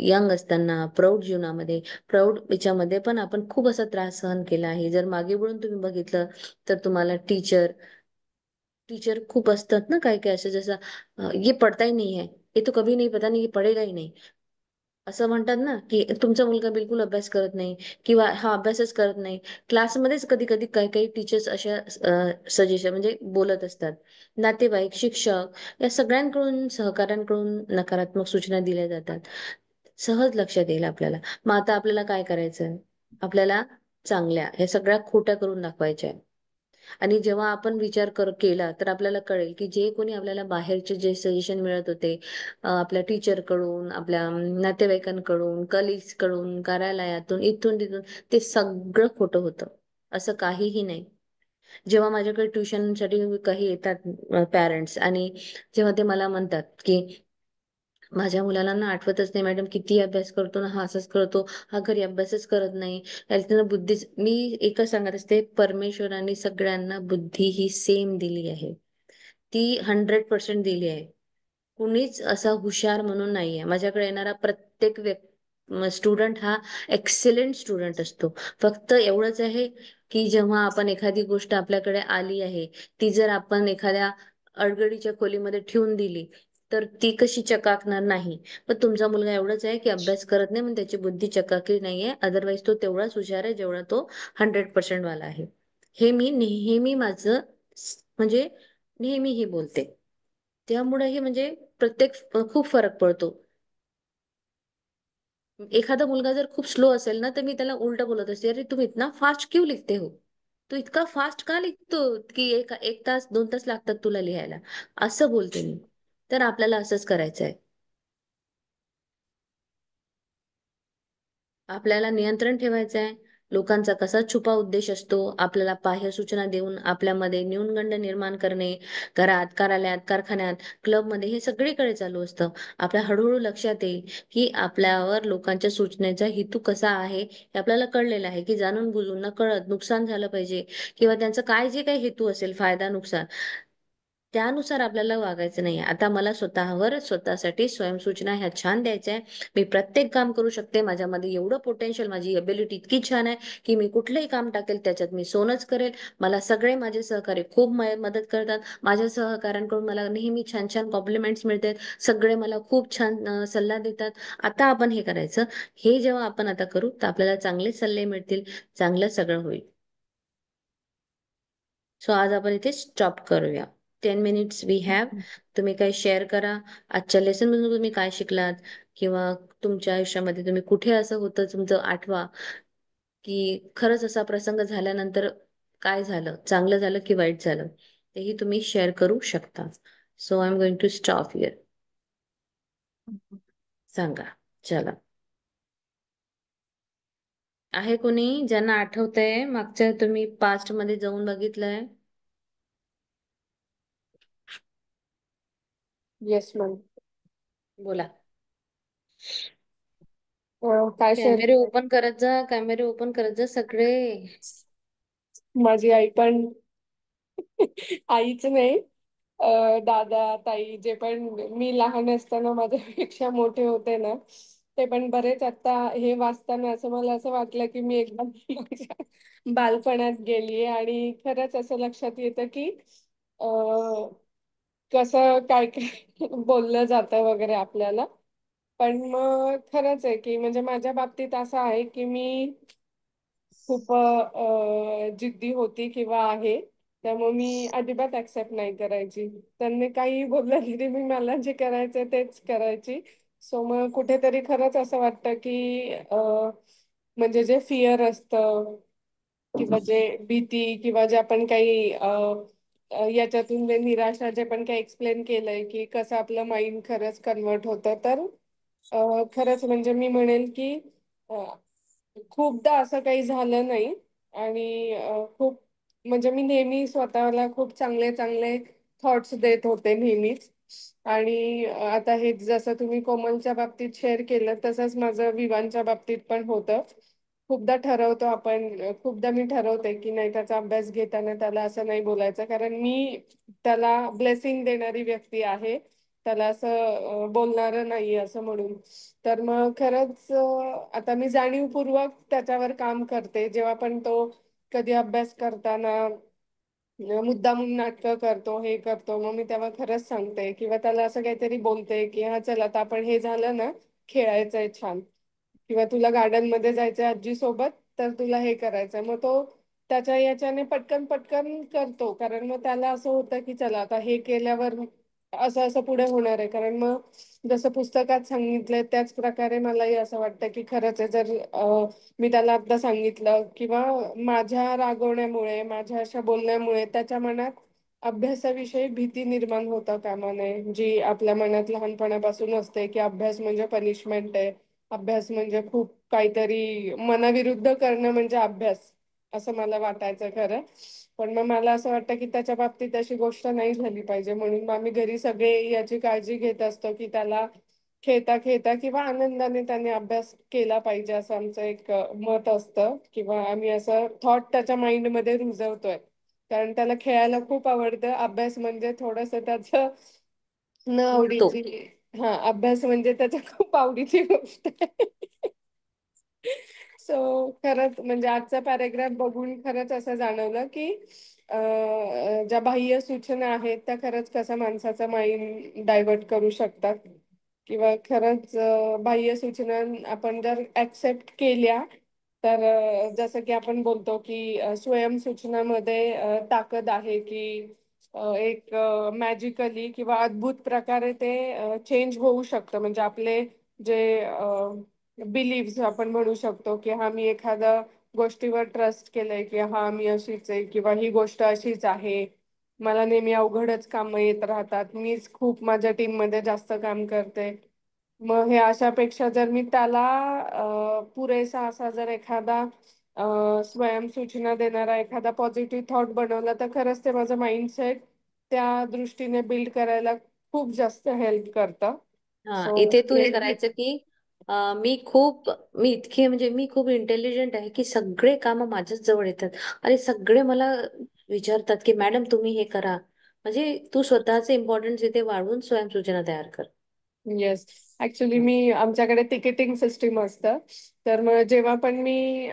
यंग असताना, प्रौढ जीवनामध्ये, प्रौढ याच्यामध्ये पण आपण खूप असा त्रास सहन केला आहे. जर मागे वळून तुम्ही बघितलं तर तुम्हाला टीचर टीचर खूप असतात ना, काय काय असं, जसं ये पढ़ता ही नहीं है, ये तो कभी नहीं, पता नहीं ये पढ़ेगा ही नाही, असं म्हणतात ना, की तुमचा मुलगा बिलकुल अभ्यास करत नाही किंवा हा अभ्यासच करत नाही. क्लासमध्येच कधी कधी काही काही टीचर्स अशा सजेशन म्हणजे बोलत असतात. नातेवाईक, शिक्षक या सगळ्यांकडून, सहकाऱ्यांकडून नकारात्मक सूचना दिल्या जातात. सहज लक्षात येईल आपल्याला. मग आता आपल्याला काय करायचं? आपल्याला चांगल्या हे सगळ्या खोट्या करून दाखवायच्या आहे. आणि जेव्हा आपण विचार केला तर आपल्याला कळेल की जे कोणी आपल्याला बाहेरचे जे सजेशन मिळत होते, आपल्या टीचरकडून, आपल्या नातेवाईकांकडून, कलिग्स कडून, कार्यालयातून, इथून तिथून, ते सगळं खोटं होतं. असं काहीही नाही. जेव्हा माझ्याकडे ट्युशनसाठी काही येतात पॅरेंट्स, आणि जेव्हा ते मला म्हणतात की माझ्या मुलाला ना आठवतच नाही मॅडम, किती अभ्यास करतो ना, हा असंच करतो, हा घरी अभ्यासच करत नाही, त्याला बुद्धीच. मी एकच सांगत असते, परमेश्वराने सगळ्यांना बुद्धी ही सेम दिली आहे. ती 100% दिली आहे. कुणीच असा हुशार म्हणून नाहीये. माझ्याकडे येणारा प्रत्येक स्टुडंट हा एक्सेलेंट स्टुडंट असतो. फक्त एवढंच आहे की जेव्हा आपण एखादी गोष्ट आपल्याकडे आली आहे, ती जर आपण एखाद्या अडगडीच्या खोलीमध्ये ठेवून दिली तर ती कशी चकाकणार नाही. पण तुमचा मुलगा एवढंच आहे की अभ्यास करत नाही म्हणून त्याची बुद्धी चकाकली नाहीये, अदरवाईज तो तेवढाच हुशार आहे जेवढा तो 100% वाला आहे. हे मी नेहमी माझं म्हणजे नेहमी बोलते. त्यामुळे हे म्हणजे प्रत्येक खूप फरक पडतो. एखादा मुलगा जर खूप स्लो असेल ना, तर मी त्याला उलट बोलत असते, अरे तुम इतना फास्ट क्यों लिखते हो? तू इतका फास्ट का लिखतो की एक एक तास 2 तास लागतात तुला लिहायला? असं बोलते मी. तर आपल्याला असंच करायचं आहे. आपल्याला नियंत्रण ठेवायचं आहे. लोकांचा कसा छुपा उद्देश असतो, आपल्याला बाह्य सूचना देऊन आपल्यामध्ये न्यूनगंड निर्माण करणे, घरात, कार्यालयात, कारखान्यात, क्लबमध्ये, हे सगळीकडे चालू असतं. आपल्या हळूहळू लक्षात येईल की आपल्यावर लोकांच्या सूचनेचा हेतू कसा आहे, हे आपल्याला कळलेलं आहे, की जाणून बुजून नकळत नुकसान झालं पाहिजे, किंवा त्यांचं काय जे काही हेतू असेल, फायदा नुकसान, त्यानुसार आपल्याला वागायचं नाही. आता मला स्वतःवर, स्वतःसाठी स्वयंसूचना ह्या छान द्यायच्या आहे. मी प्रत्येक काम करू शकते. माझ्यामध्ये एवढं पोटेन्शियल, माझी एबिलिटी इतकी छान आहे की मी कुठलंही काम टाकेल त्याच्यात मी सोनच करेल. मला सगळे माझे सहकारी खूप मदत करतात. माझ्या सहकाऱ्यांकडून मला नेहमी छान छान कॉम्प्लिमेंट्स मिळतात. सगळे मला खूप छान सल्ला देतात. आता आपण हे करायचं. हे जेव्हा आपण आता करू तर आपल्याला चांगले सल्ले मिळतील, चांगलं सगळं होईल. सो आज आपण इथे स्टॉप करूया. 10 मिनिट्स वी हॅव. तुम्ही काय शेअर करा, आजच्या लेसन मधून तुम्ही काय शिकलात, किंवा तुमच्या आयुष्यामध्ये तुम्ही कुठे असं होतं तुमचं, आठवा की खरंच असा प्रसंग झाल्यानंतर काय झालं, चांगलं झालं की वाईट झालं, तेही तुम्ही शेअर करू शकता. So I am going to stop here. सांगा. चला. आहे कोणी ज्यांना आठवतंय मागच्या, तुम्ही पास्ट मध्ये जाऊन बघितलंय? Yes ma'am. बोला. काय शेअर कॅमेरे करायचं? ओपन करत जा, कॅमेरे ओपन करत जा सगळे. माझी आई पण आईच नाही, दादा ताई जे पण, मी लहान असताना माझ्यापेक्षा मोठे होते ना, ते पण बरेच, आता हे वाचताना असं मला असं वाटलं की मी एकदा माझ्या बालपणात गेलीये. आणि खरंच असं लक्षात येतं की अं, कसं काय काय बोललं जातं वगैरे आपल्याला. पण मग खरंच आहे की म्हणजे माझ्या बाबतीत असं आहे की मी खूप जिद्दी होती किंवा आहे. त्यामुळे मी अजिबात ऍक्सेप्ट नाही करायची. त्यांनी काही बोललं तरी मी मला जे करायचं तेच करायची. सो मग कुठेतरी खरंच असं वाटतं की म्हणजे जे फिअर असतं किंवा जे भीती किंवा जे आपण काही याच्यातून जे निराशा, जे पण काही एक्सप्लेन केलंय की कसं आपलं माइंड खरंच कन्वर्ट होतं, तर खरंच म्हणजे मी म्हणेल की खूपदा असं काही झालं नाही. आणि खूप म्हणजे मी नेहमी स्वतःला खूप चांगले चांगले थॉट्स देत होते नेहमीच. आणि आता हे जसं तुम्ही कोमलच्या बाबतीत शेअर केलं तसंच माझं विवांच्या बाबतीत पण होतं. खूपदा ठरवतो आपण, खूपदा मी ठरवते की नाही, त्याचा अभ्यास घेताना त्याला असं नाही बोलायचं, कारण मी त्याला ब्लेसिंग देणारी व्यक्ती आहे, त्याला असं बोलणारं नाही असं म्हणून. तर मग खरंच आता मी जाणीवपूर्वक त्याच्यावर काम करते. जेव्हा पण तो कधी अभ्यास करताना मुद्दामून नाटकं करतो, हे करतो, मग मी तेव्हा खरंच सांगते किंवा त्याला असं काहीतरी बोलते की हा चल आता आपण हे झालं ना, खेळायचंय छान, किंवा तुला गार्डन मध्ये जायचंय आजी सोबत, तर तुला हे करायचंय, मग तो त्याच्या याच्याने पटकन पटकन करतो, कारण मग त्याला असं होतं की चला आता हे केल्यावर असं असं पुढे होणार आहे. कारण मग जसं पुस्तकात सांगितलंय त्याच प्रकारे मलाही असं वाटतं की खरंच आहे, जर मी त्याला आता सांगितलं किंवा माझ्या रागवण्यामुळे, माझ्या अशा बोलण्यामुळे त्याच्या मनात अभ्यासाविषयी भीती निर्माण होता कामा नये, जी आपल्या मनात लहानपणापासून असते की अभ्यास म्हणजे पनिशमेंट आहे, अभ्यास म्हणजे खूप काहीतरी मनाविरुद्ध करणं म्हणजे अभ्यास, असं मला वाटायचं खरं. पण मग मला असं वाटतं की त्याच्या बाबतीत अशी गोष्ट नाही झाली पाहिजे, म्हणून मग आम्ही घरी सगळे याची काळजी घेत असतो की त्याला खेळता खेळता किंवा आनंदाने त्याने अभ्यास केला पाहिजे, असं आमचं एक मत असतं, किंवा आम्ही असं थॉट त्याच्या माइंड मध्ये रुजवतोय. कारण त्याला खेळायला खूप आवडतं, अभ्यास म्हणजे थोडस त्याचं न उडतो. आवडीची. हा, अभ्यास म्हणजे त्याच्या खूप आवडीची गोष्ट आहे. सो खरंच म्हणजे आजचा पॅरेग्राफ बघून खरंच असं जाणवलं की ज्या बाह्य सूचना आहेत त्या खरंच कसा माणसाचा माइंड डायव्हर्ट करू शकतात, किंवा खरंच बाह्य सूचना आपण जर ऍक्सेप्ट केल्या तर जसं की आपण बोलतो की स्वयंसूचनामध्ये ताकद आहे, की एक मॅजिकली किंवा अद्भुत प्रकारे ते चेंज होऊ शकतं. म्हणजे आपले जे बिलीव्स आपण म्हणू शकतो की हा मी एखाद्या गोष्टीवर ट्रस्ट केलंय की हा मी अशीच आहे किंवा ही गोष्ट अशीच आहे, मला नेहमी अवघडच कामं येत राहतात, मीच खूप माझ्या टीम मध्ये जास्त काम करते. मग हे अशापेक्षा जर मी त्याला पुरेसा असा जर एखादा स्वयंसूचना देणारा एखादा पॉझिटिव्ह थॉट बनवला, तर खरंच ते माझं माइंडसेट त्या दृष्टीने बिल्ड करायला खूप जास्त हेल्प करतं. हा, सो इथे तू हे करायचं की मी खूप मी इतके म्हणजे मी खूप इंटेलिजंट आहे की सगळे काम माझ्याच जवळ येतात आणि सगळे मला विचारतात की मॅडम तुम्ही हे करा. म्हणजे तू स्वतःचे इम्पॉर्टन्स इथे वाढवून स्वयंसूचना तयार कर. येस, ऍक्च्युली हं. मी आमच्याकडे तिकीटिंग सिस्टीम असतं. तर मग जेव्हा पण मी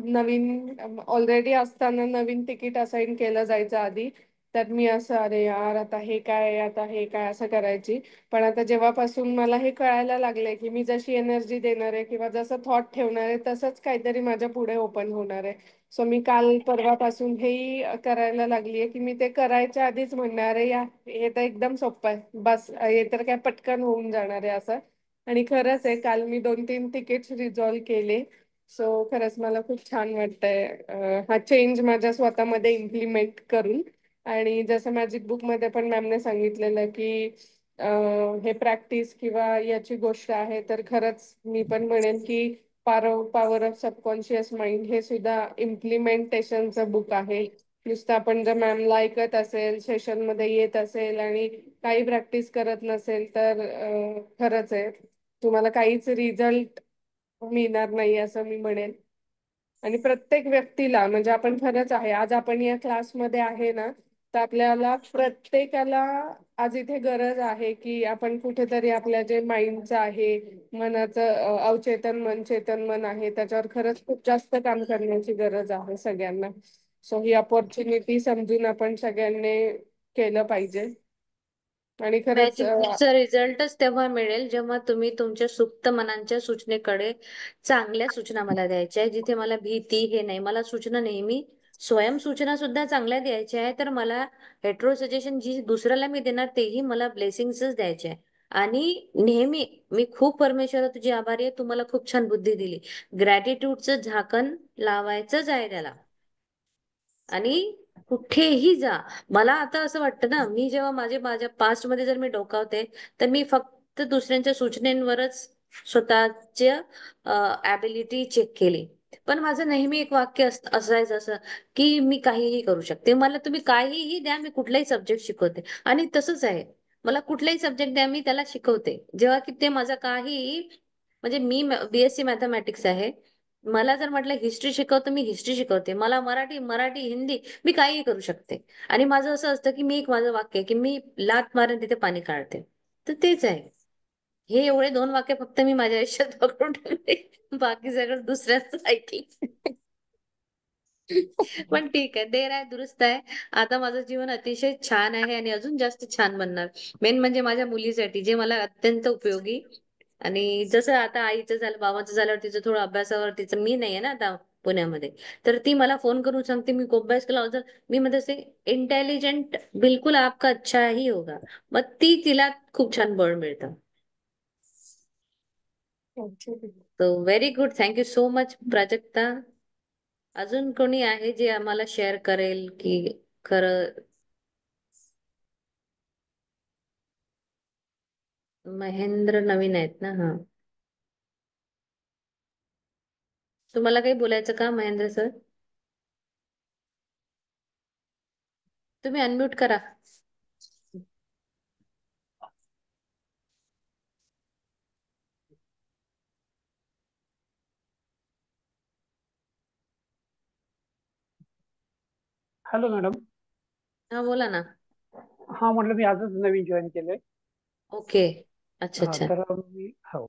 नवीन ऑलरेडी असताना नवीन तिकीट असाईन केलं जायचं आधी, तर मी असं अरे यार आता हे काय, आता हे काय असं करायची. पण आता जेव्हापासून मला हे कळायला लागलंय की मी जशी एनर्जी देणार आहे किंवा जसं थॉट ठेवणार आहे तसंच काहीतरी माझ्या पुढे ओपन होणार आहे. सो मी काल परवापासून हेही करायला लागलीय की मी ते करायच्या आधीच म्हणणार आहे या हे तर एकदम सोपं आहे, बस हे तर काय पटकन होऊन जाणार आहे असं. आणि खरंच आहे, काल मी 2-3 तिकीट्स रिझॉल्व केले. सो खरंच मला खूप छान वाटतंय हा चेंज माझ्या स्वतःमध्ये इम्प्लिमेंट करून. आणि जसं मॅजिक बुक मध्ये पण मॅमने सांगितलेलं की हे प्रॅक्टिस किंवा याची गोष्ट आहे, तर खरंच मी पण म्हणेन की पॉवर ऑफ सबकॉन्शियस माइंड हे सुद्धा इम्प्लिमेंटेशनचं बुक आहे. नुसतं आपण जर मॅमला ऐकत असेल, सेशन मध्ये येत असेल आणि काही प्रॅक्टिस करत नसेल, तर खरंच आहे तुम्हाला काहीच रिझल्ट मिळणार नाही असं मी म्हणेन. आणि प्रत्येक व्यक्तीला म्हणजे आपण खरंच आहे, आज आपण या क्लासमध्ये आहे ना, तर आपल्याला प्रत्येकाला आज इथे गरज आहे की आपण कुठेतरी आपल्या जे माइंडचं आहे, मनाचं अवचेतन मन चेतन मन आहे त्याच्यावर खरंच खूप जास्त काम करण्याची गरज आहे सगळ्यांना. सो ही अपॉर्च्युनिटी समजून आपण सगळ्यांनी केलं पाहिजे. आणि खरंच मॅजिक बुकचा रिझल्टच तेव्हा मिळेल जेव्हा तुम्ही तुमच्या सुप्त मनांच्या सूचनेकडे चांगल्या सूचना मला द्यायच्या आहे, जिथे मला भीती हे नाही. मला सूचना नेहमी स्वयं सूचना सुद्धा चांगल्या द्यायच्या आहे, तर मला हेट्रो सजेशन जी दुसऱ्याला मी देणार तेही मला ब्लेसिंग्सच द्यायचे आहे. आणि नेहमी मी खूप परमेश्वरा तुझी आभारी आहे, तू मला खूप छान बुद्धी दिली. ग्रॅटिट्यूडचं झाकण लावायचंच आहे त्याला. आणि कुठेही जा, मला आता असं वाटतं ना, मी जेव्हा माझ्या पास्ट मध्ये जर मी डोकावते, तर मी फक्त दुसऱ्यांच्या सूचनेवरच स्वतःच्या ॲबिलिटी चेक केली. पण माझं नेहमी एक वाक्य असायचं असं की मी काहीही करू शकते, मला तुम्ही काहीही द्या, मी कुठलाही सब्जेक्ट शिकवते. आणि तसंच आहे, मला कुठलाही सब्जेक्ट द्या मी त्याला शिकवते, जेव्हा की ते माझा काही म्हणजे मी बीएससी मॅथमॅटिक्स आहे. मला जर म्हटलं हिस्ट्री शिकवतो, मी हिस्ट्री शिकवते. मला मराठी मराठी हिंदी मी काहीही करू शकते. आणि माझं असं असतं की मी एक माझं वाक्य आहे की मी लाथ मारेन तिथे पाणी काढते. तर तेच आहे. हे एवढे 2 वाक्य फक्त मी माझ्या आयुष्यात पकडून ठेवले. बाकी सगळं दुसऱ्यांच ऐकलं. पण ठीक आहे, देर आहे दुरुस्त आहे. आता माझं जीवन अतिशय छान आहे आणि अजून जास्त छान बनणार. मेन म्हणजे माझ्या मुलीसाठी, जे मला अत्यंत उपयोगी. आणि जसं आता आईचं झालं, बाबाचं झाल्यावर तिचं थोडं अभ्यासावर, तिचं मी नाहीये ना आता पुण्यामध्ये, तर ती मला फोन करून सांगते मी खूप अभ्यास केला होता. मी म्हणते असे इंटेलिजंट, बिलकुल आपका अच्छा ही होगा. मग ती तिला खूप छान बळ मिळतं. So very good, thank you so much Prajakta. अजून कोणी आहे जे आम्हाला शेअर करेल की खरं? महेंद्र नवीन आहेत ना? हा, तुम्हाला काही बोलायचं का महेंद्र सर? तुम्ही अनम्यूट करा. Hello madam. हा, बोला ना. हा, म्हटलं मी आजच नवीन जॉईन केलंय. ओके, अच्छा हा, अच्छा. तर मी हो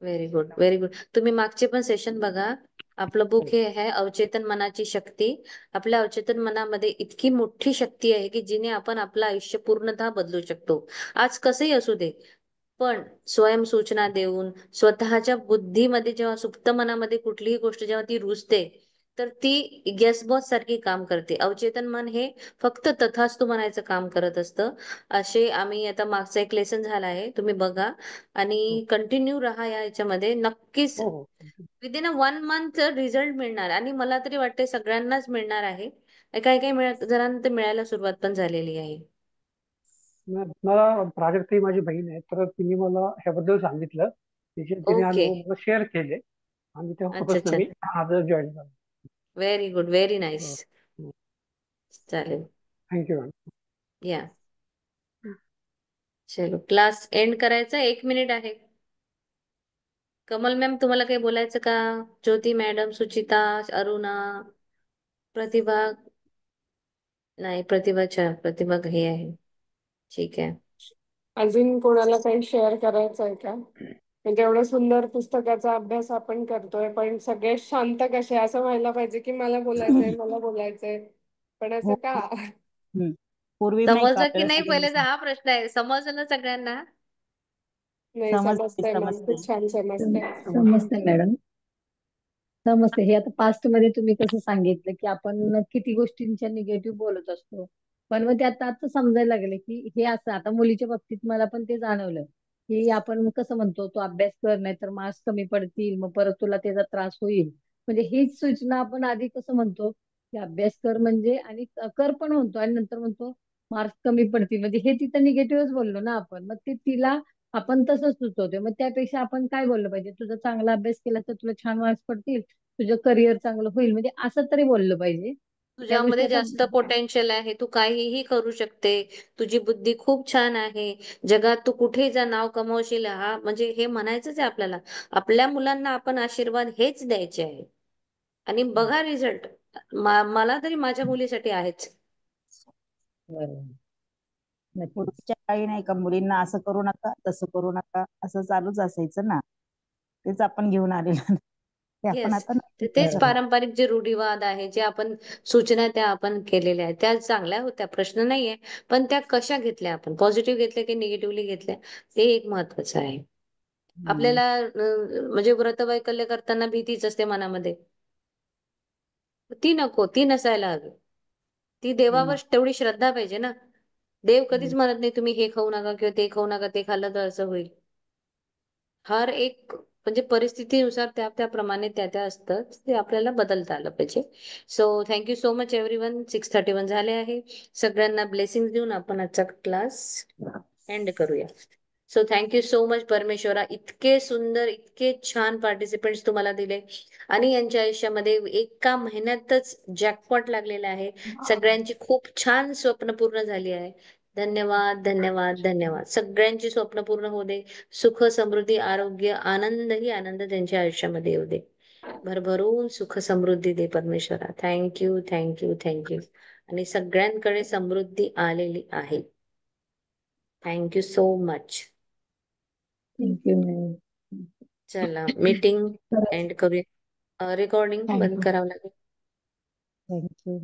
व्हेरी गुड, व्हेरी गुड. तुम्ही मागचे पण सेशन बघा. आपलं बुक हो हे आहे अवचेतन मनाची शक्ती. आपल्या अवचेतन मनामध्ये इतकी मोठी शक्ती आहे की जिने आपण आपलं आयुष्य पूर्णतः बदलू शकतो. आज कसंही असू दे, पण स्वयंसूचना देऊन स्वतःच्या बुद्धीमध्ये जेव्हा सुप्त मनामध्ये कुठलीही गोष्ट जेव्हा ती रुजते, तर ती गेस बॉस सारखी काम करते. अवचेतन मन हे फक्त तथास्तु म्हणायचं काम करत असतं. असे आम्ही आता मागचा एक लेसन झाला आहे, तुम्ही बघा हो आणि कंटिन्यू राहा या याच्यामध्ये. नक्कीच हो हो. विदिन अ 1 मंथ रिझल्ट मिळणार आणि मला तरी वाटते सगळ्यांनाच मिळणार आहे. काही काही जणांना तर मिळायला सुरुवात पण झालेली आहे. मला प्राजक्ता ही माझी बहीण आहे, तर तिने मला ह्याबद्दल सांगितलं. तिने ओके, अनुभव मला शेअर केले आणि अच्छा तेव्हापासून अच्छा. मी आजच जॉईन झालो. Very good, very nice. चालेल, थँक्यू मॅडम. या. चलो, क्लास एंड करायचा, 1 मिनिट आहे. कमल मॅम, तुम्हाला काही बोलायचं का? ज्योती मॅडम, सुचिता, अरुणा, प्रतिभा? नाही, प्रतिभा हे आहे. ठीक आहे. अजून कोणाला काही शेअर करायचं आहे का? म्हणजे एवढं सुंदर पुस्तकाचा अभ्यास आपण करतोय, पण सगळे शांत कसे? असं व्हायला पाहिजे की मला बोलायचंय, मला बोलायचंय, पण असं हो का? हो. हम्म. पूर्वी नाही का समजलं की आपल्याला नाही, सगळ्यांना पहिले तर हा प्रश्न आहे. समजलं ना सगळ्यांना? नाही, समजते समजतंय मॅम, समजते. खूप छान समजतंय. समजते मॅडम, समजते. हे आता पास्ट मध्ये तुम्ही कसं सांगितलं की आपण किती गोष्टींच्या निगेटिव्ह बोलत असतो, पण मग ते आता आता समजायला लागले की हे असं. आता मुलीच्या बाबतीत मला पण ते जाणवलं की आपण कसं म्हणतो, तो अभ्यास कर नाही तर मार्क्स कमी पडतील, मग परत तुला त्याचा त्रास होईल. म्हणजे हीच सूचना आपण आधी कसं म्हणतो की अभ्यास कर म्हणजे, आणि कर पण म्हणतो आणि नंतर म्हणतो मार्क्स कमी पडतील, म्हणजे हे तिथं निगेटिव्हच बोललो ना आपण. मग ते तिला आपण तसंच सुचवतोय. मग त्यापेक्षा आपण काय बोललं पाहिजे, तुझा चांगला अभ्यास केला तर तुला छान मार्क्स पडतील, तुझं करिअर चांगलं होईल, म्हणजे असं तरी बोललं पाहिजे. त्या गोष्टी तुझ्यामध्ये आता. जास्त पोटेन्शियल आहे, तू काहीही करू शकते. तुझी बुद्धी खूप छान आहे. जगात तू कुठेही जा, नाव कमवशील. हा म्हणजे हे म्हणायचंच आहे आपल्याला. आपल्या मुलांना आपण आशीर्वाद हेच द्यायचे आहे. आणि बघा रिझल्ट, मला तरी माझ्या मुलीसाठी आहेच. बरोबर, नक्कीच. पूर्वीच्या काही नाही का मुलींना असं करू नका तसं करू नका असं चालूच असायचं ना. तेच आपण घेऊन आलेलो. ते आपण येस, आता नाही तेच बरोबर. पारंपरिक जे रूढिवाद आहे, जे आपण सूचना त्या आपण केलेल्या आहेत, त्या चांगल्या होत्या, प्रश्न नाहीये. पण त्या कशा घेतल्या आपण? पॉझिटिव्ह घेतल्या की निगेटिव्हली घेतल्या, ते एक महत्वाचं आहे. हम्म. आपल्याला म्हणजे व्रतवैकल्य करताना भीतीच असते मनामध्ये. ती नको, ती नसायला हवी. ती हम्म. देवावर तेवढी श्रद्धा पाहिजे ना. देव कधीच हम्म. म्हणत नाही तुम्ही हे खाऊ नका किंवा ते खाऊ नका, ते खाल्लं तर असं होईल. हर एक म्हणजे परिस्थितीनुसार त्या त्याप्रमाणे त्या असतं, ते आपल्याला बदलता आलं पाहिजे. So thank you so much everyone. 6:31 झाले आहे. सगळ्यांना ब्लेसिंग देऊन आपण आजचा क्लास एंड करूया. सो थँक्यू सो मच परमेश्वरा. इतके सुंदर, इतके छान पार्टिसिपेंट्स तुम्हाला दिले आणि यांच्या आयुष्यामध्ये एका महिन्यातच जॅकपॉट लागलेला आहे. सगळ्यांची खूप छान स्वप्न पूर्ण झाली आहे. धन्यवाद, धन्यवाद, धन्यवाद. सगळ्यांची स्वप्न पूर्ण होऊ दे. सुख, समृद्धी, आरोग्य, आनंद ही आनंद त्यांच्या आयुष्यामध्ये येऊ दे. भरभरून सुख समृद्धी दे परमेश्वरा. Thank you, thank you, thank you. आणि सगळ्यांकडे समृद्धी आलेली आहे. Thank you so much. Thank you ma'am. चला, मीटिंग खरंच एंड करूया. रेकॉर्डिंग बंद थँक्यू. करावं लागेल. थँक्यू.